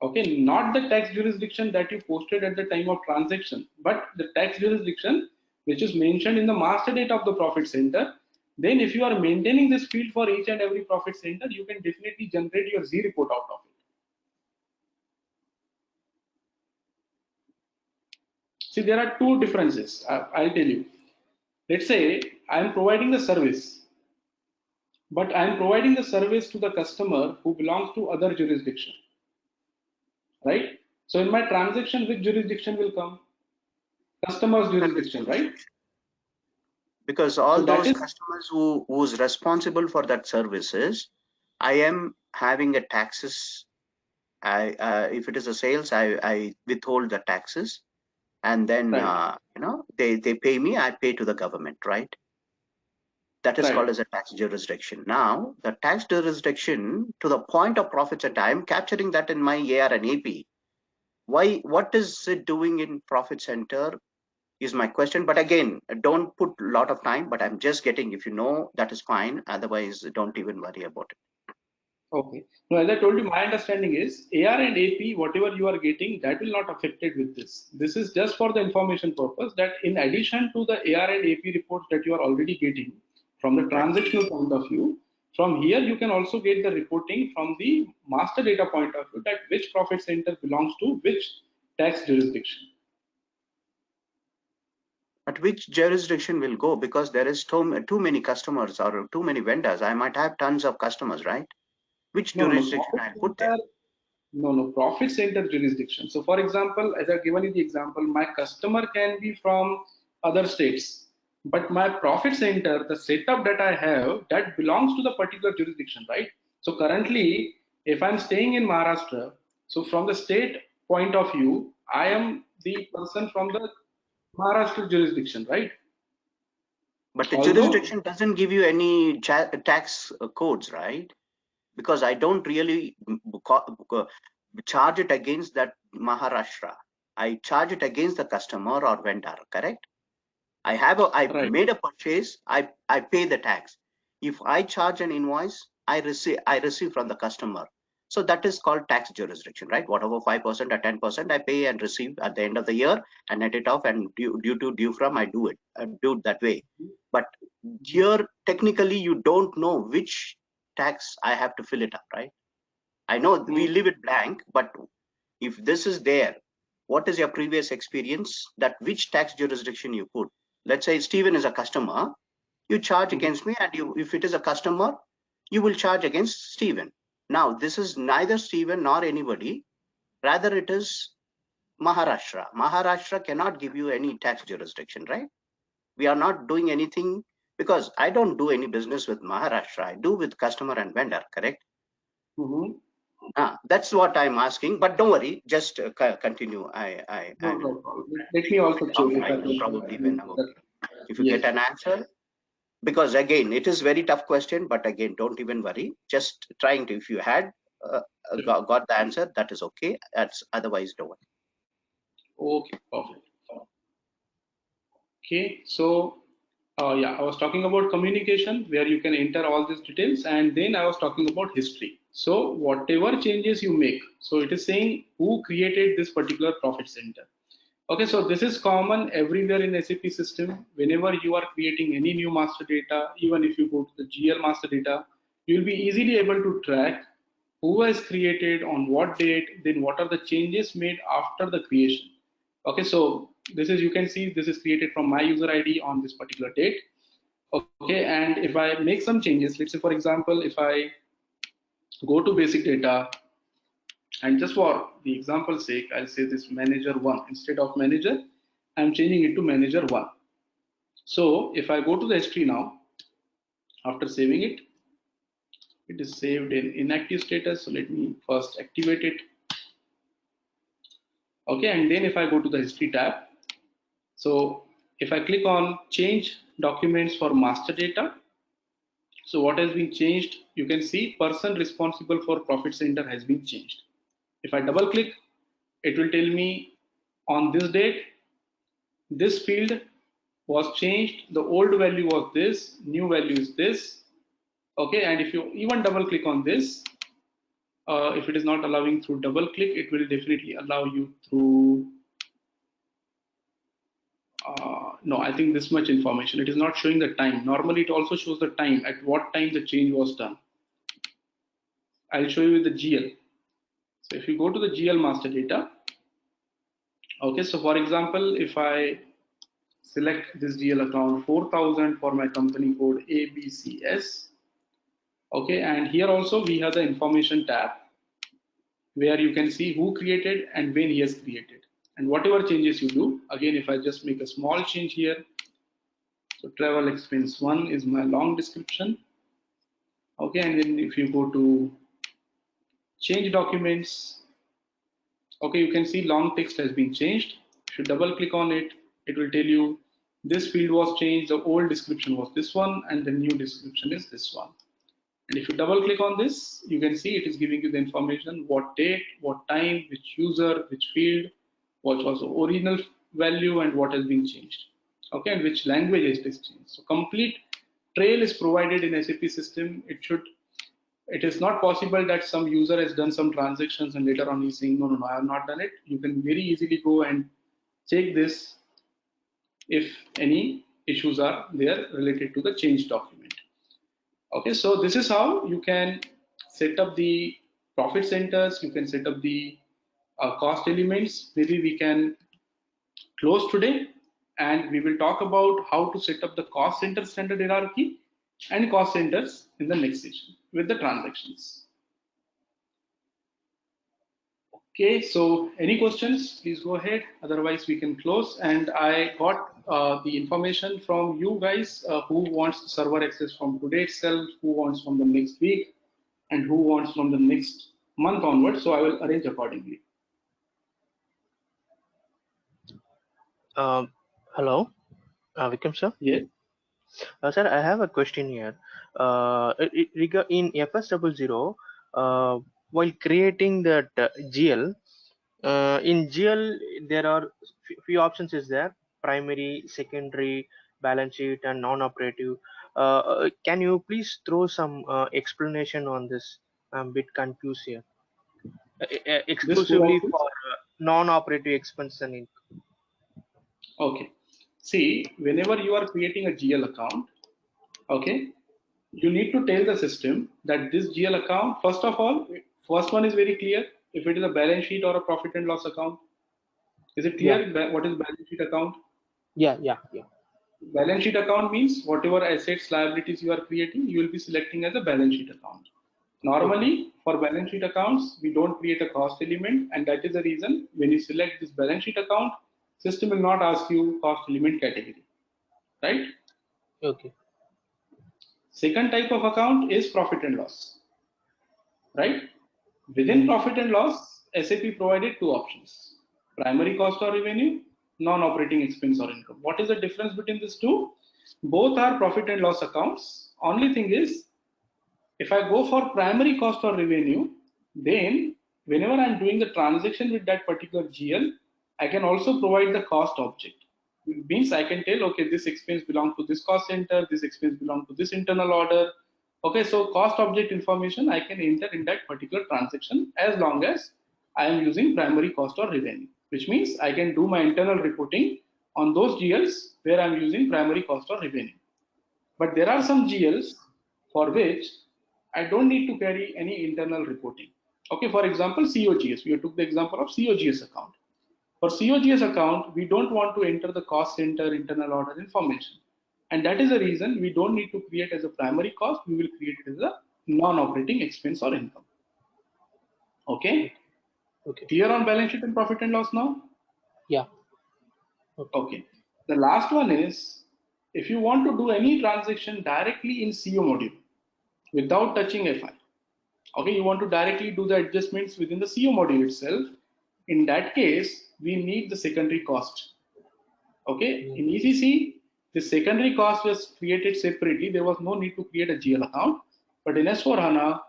Okay, not the tax jurisdiction that you posted at the time of transaction, but the tax jurisdiction which is mentioned in the master data of the profit center. Then if you are maintaining this field for each and every profit center, you can definitely generate your Z report out of it. See, there are two differences. I'll tell you. Let's say I am providing the service, but I am providing the service to the customer who belongs to other jurisdiction, right? So in my transaction, which jurisdiction will come? Customer's Service jurisdiction, right? jurisdiction. Because So all that those is customers who's responsible for that services, I am having a taxes. If it is a sales, I withhold the taxes, and then right, they pay me. I pay to the government, right? That is called right. as a tax jurisdiction. Now, the tax jurisdiction to the point of profits, and I am capturing that in my AR and AP. Why? What is it doing in profit center? Is my question. But again, don't put a lot of time. But I'm just getting. If you know, that is fine. Otherwise, don't even worry about it. Okay. Now, as I told you, my understanding is AR and AP, whatever you are getting, that will not affected with this. This is just for the information purpose that in addition to the AR and AP reports that you are already getting from the Right. transactional point of view, from here you can also get the reporting from the master data point of view that which profit center belongs to which tax jurisdiction. But which jurisdiction will go? Because there is too many customers or too many vendors. I might have tons of customers, right? Which No, no, jurisdiction profit I'll put there? center. No, no, profit center jurisdiction. So, for example, as I've given you the example, my customer can be from other states, but my profit center, the setup that I have, that belongs to the particular jurisdiction, right? So, currently, if I'm staying in Maharashtra, so from the state point of view, I am the person from the Maharashtra jurisdiction, right? But the Although, jurisdiction doesn't give you any tax codes, right? Because I don't really charge it against that Maharashtra. I charge it against the customer or vendor, correct? I right, made a purchase, I pay the tax. If I charge an invoice, I receive from the customer. So that is called tax jurisdiction, right? Whatever 5% or 10% I pay and receive at the end of the year and net it off and due from I do it that way. But Here, technically, you don't know which tax I have to fill it up, right? I know we leave it blank, but if this is there, what is your previous experience that which tax jurisdiction you put? Let's say Stephen is a customer, you charge against me, and if it is a customer, you will charge against Stephen. Now, this is neither Stephen nor anybody, rather it is Maharashtra. Maharashtra cannot give you any tax jurisdiction, right? We are not doing anything because I don't do any business with Maharashtra. I do with customer and vendor, correct? That's what I'm asking, but don't worry, just continue. No problem. Let me also check if I can. Probably when I'm okay. If you Yes. get an answer, because again, it is very tough question, but again, don't even worry. Just trying to, if you had got the answer, that is okay. That's otherwise don't worry. Okay, perfect. Okay, so yeah, I was talking about communication where you can enter all these details, and then I was talking about history. So whatever changes you make, so it is saying who created this particular profit center. Okay, so this is common everywhere in SAP system. Whenever you are creating any new master data, even if you go to the GL master data, you will be easily able to track who has created on what date, then what are the changes made after the creation. Okay, so this is, you can see this is created from my user ID on this particular date. Okay, and if I make some changes, let's say for example, if I go to basic data, and just for the example's sake, I'll say this manager 1 instead of manager, I'm changing it to manager 1. So if I go to the history now, after saving it, it is saved in inactive status. So let me first activate it. Okay, and then if I go to the history tab, so if I click on change documents for master data, so what has been changed, you can see person responsible for profit center has been changed. If I double click, it will tell me on this date, this field was changed, the old value was this, new value is this. Okay, and if you even double click on this, if it is not allowing through double click, it will definitely allow you through no, I think this much information. It is not showing the time. Normally it also shows the time, at what time the change was done. I'll show you the GL. So if you go to the GL master data, okay, so for example, if I select this GL account 4000 for my company code ABCS, okay, and here also we have the information tab where you can see who created and when he has created. And whatever changes you do, again, if I just make a small change here, so travel expense 1 is my long description. Okay, and then if you go to change documents, okay, you can see long text has been changed. If you double click on it, it will tell you this field was changed, the old description was this one, and the new description is this one. And if you double click on this, you can see it is giving you the information, what date, what time, which user, which field, what was the original value, and what has been changed. Okay, and which language is this changed. So complete trail is provided in SAP system. It is not possible that some user has done some transactions and later on he's saying, no, I have not done it. You can very easily go and check this if any issues are there related to the change document. Okay, so this is how you can set up the profit centers, you can set up the cost elements. Maybe we can close today and we will talk about how to set up the cost center standard hierarchy and cost centers in the next session with the transactions. Okay, so any questions, please go ahead. Otherwise, we can close. And I got the information from you guys who wants server access from today itself, who wants from the next week, and who wants from the next month onwards. So I will arrange accordingly. Hello, Vikram sir. Yes. Sir, I have a question here. In FS00, while creating that GL, in GL there are few options is there: primary, secondary, balance sheet, and non-operative. Can you please throw some explanation on this? I'm a bit confused here. Exclusively for non-operative expense and income. Okay. See, whenever you are creating a GL account, Okay, you need to tell the system that this GL account, first of all, first one is very clear. If it is a balance sheet or a profit and loss account, is it Yeah. clear what is balance sheet account? Yeah. Balance sheet account means whatever assets, liabilities you are creating, you will be selecting as a balance sheet account. Normally, for balance sheet accounts, we don't create a cost element, and that is the reason when you select this balance sheet account, system will not ask you cost element category, right? Okay. Second type of account is profit and loss, right? Within profit and loss, SAP provided two options: primary cost or revenue, non-operating expense or income. What is the difference between these two? Both are profit and loss accounts. Only thing is, if I go for primary cost or revenue, then whenever I'm doing the transaction with that particular GL, I can also provide the cost object. It means I can tell, okay, this expense belongs to this cost center, this expense belongs to this internal order. Okay, so cost object information I can enter in that particular transaction as long as I am using primary cost or revenue, which means I can do my internal reporting on those GLs where I'm using primary cost or revenue. But there are some GLs for which I don't need to carry any internal reporting. Okay, for example, COGS. We took the example of COGS account. For COGS account, we don't want to enter the cost center internal order information. And that is the reason we don't need to create as a primary cost, we will create it as a non-operating expense or income. Okay? Okay. Clear on balance sheet and profit and loss now? Yeah. Okay. The last one is, if you want to do any transaction directly in CO module without touching FI, okay, you want to directly do the adjustments within the CO module itself. In that case, we need the secondary cost. Okay, in ECC, the secondary cost was created separately. There was no need to create a GL account. But in S4HANA,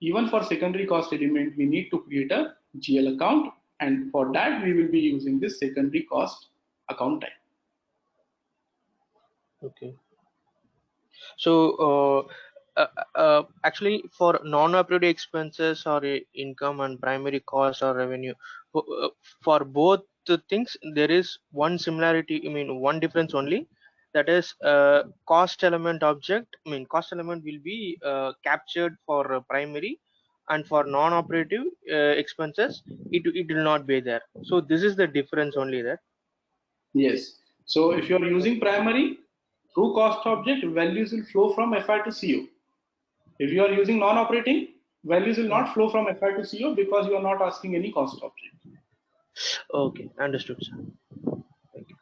even for secondary cost element, we need to create a GL account. And for that, we will be using this secondary cost account type. Okay. So actually, for non-operating expenses or income and primary cost or revenue, for both the things, there is one similarity. I mean, one difference only. That is, cost element object. I mean, cost element will be captured for primary, and for non-operative expenses, it will not be there. So this is the difference only there. Yes. So if you are using primary, through cost object, values will flow from FI to CO. If you are using non-operating, values will not flow from FI to CO because you are not asking any cost object. Okay, understood, sir. Thank you.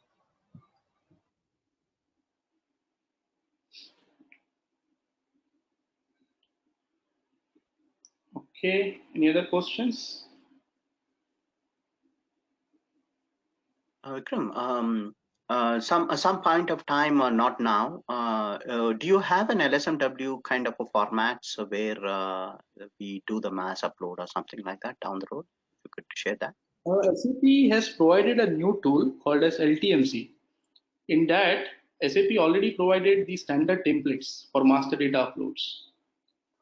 Okay, any other questions? Vikram, some point of time or not now, do you have an LSMW kind of a formats where we do the mass upload or something like that down the road? If you could share that. SAP has provided a new tool called as LTMC. In that, SAP already provided the standard templates for master data uploads.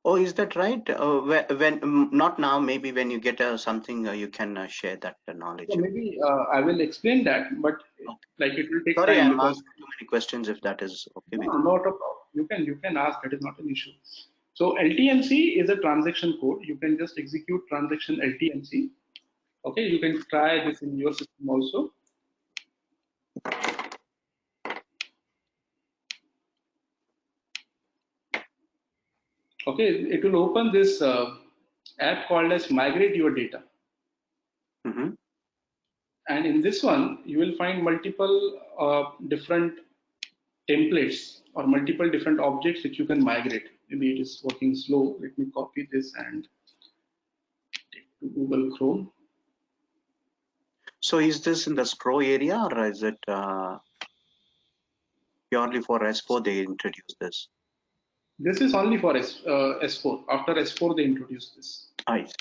Oh, is that right? Not now, maybe when you get something, you can share that knowledge. So maybe I will explain that, but like it will take Sorry, time I'm because asking too many questions. If that is okay with no, you. not a problem. You can ask. That is not an issue. So LTMC is a transaction code. You can just execute transaction LTMC. Okay, you can try this in your system also. Okay, it will open this app called as Migrate Your Data. Mm-hmm. And in this one, you will find multiple different templates or multiple different objects which you can migrate. Maybe it is working slow. Let me copy this and take to Google Chrome. So is this in the scroll area or is it purely for S4 they introduced this? This is only for S4. After S4, they introduced this. I see.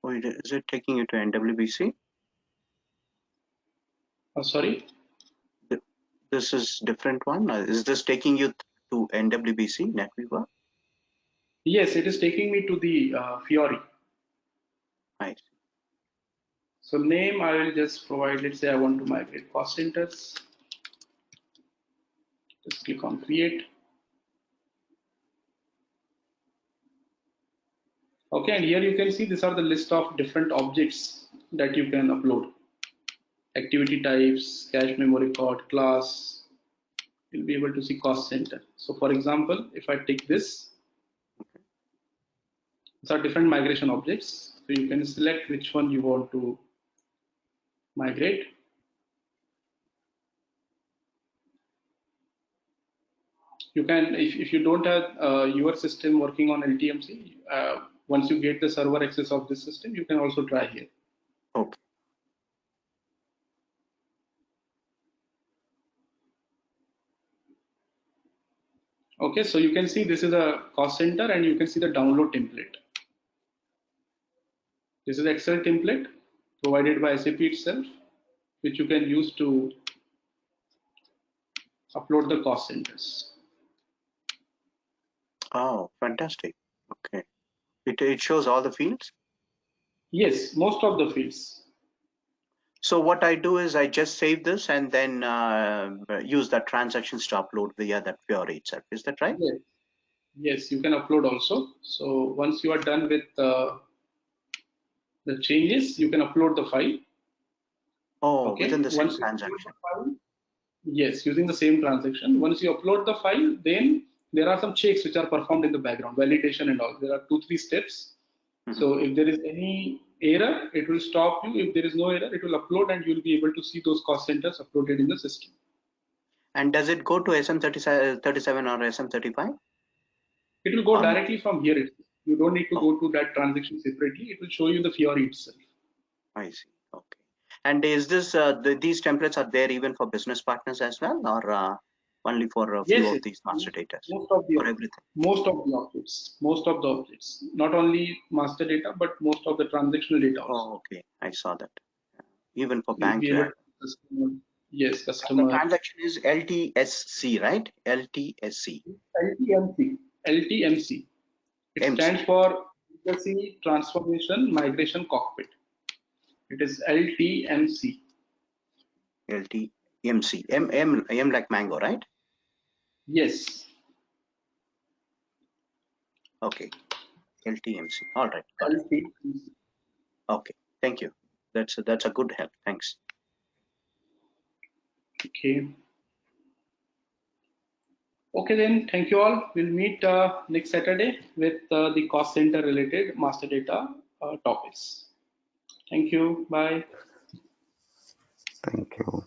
Oh, is it taking you to NWBC? Sorry? This is different one. Is this taking you to NWBC, NetWeaver? Yes, it is taking me to the Fiori. Right. So name I will just provide. Let's say I want to migrate cost centers. Just click on create. Okay, and here you can see these are the list of different objects that you can upload. Activity types, cache memory card, class. You'll be able to see cost center. So for example, if I take this, these are different migration objects. So you can select which one you want to migrate. You can, if you don't have your system working on LTMC, once you get the server access of this system, you can also try here. Okay. Okay, so you can see this is a cost center and you can see the download template. This is Excel template provided by SAP itself, which you can use to upload the cost centers. Oh, fantastic. Okay. It shows all the fields? Yes, most of the fields. So what I do is I just save this and then use the transactions to upload via that Fiori itself. Is that right? Yes, yes, you can upload also. So once you are done with the changes, you can upload the file. Oh, Okay, within the same once you upload the transaction. file, yes, using the same transaction. Once you upload the file, then there are some checks which are performed in the background, validation and all. There are 2-3 steps. Mhm. So if there is any error, it will stop you. If there is no error, it will upload and you will be able to see those cost centers uploaded in the system. And does it go to SM37 or SM35? It will go Or directly from here itself. You don't need to go to that transaction separately. It will show you the Fiori itself. I see. Okay. And is this these templates are there even for business partners as well, or only for a few Yes, of yes. these master data Most of the or everything? most of the objects, not only master data, but most of the transactional data also. Oh, okay. I saw that. Even for You'll bank be able record. to customer, yes, And the customer. transaction is LTSC, right? LTSC. LTMC. LTMC. It stands MC. for Legacy Transformation Migration Cockpit. It is LTMC. LTMC. M like mango, right? Yes. Okay. LTMC. All right. Got it. LTMC. Okay. Thank you. That's a good help. Thanks. Okay. Okay then, thank you all. We'll meet next Saturday with the cost center related master data topics. Thank you. Bye. Thank you.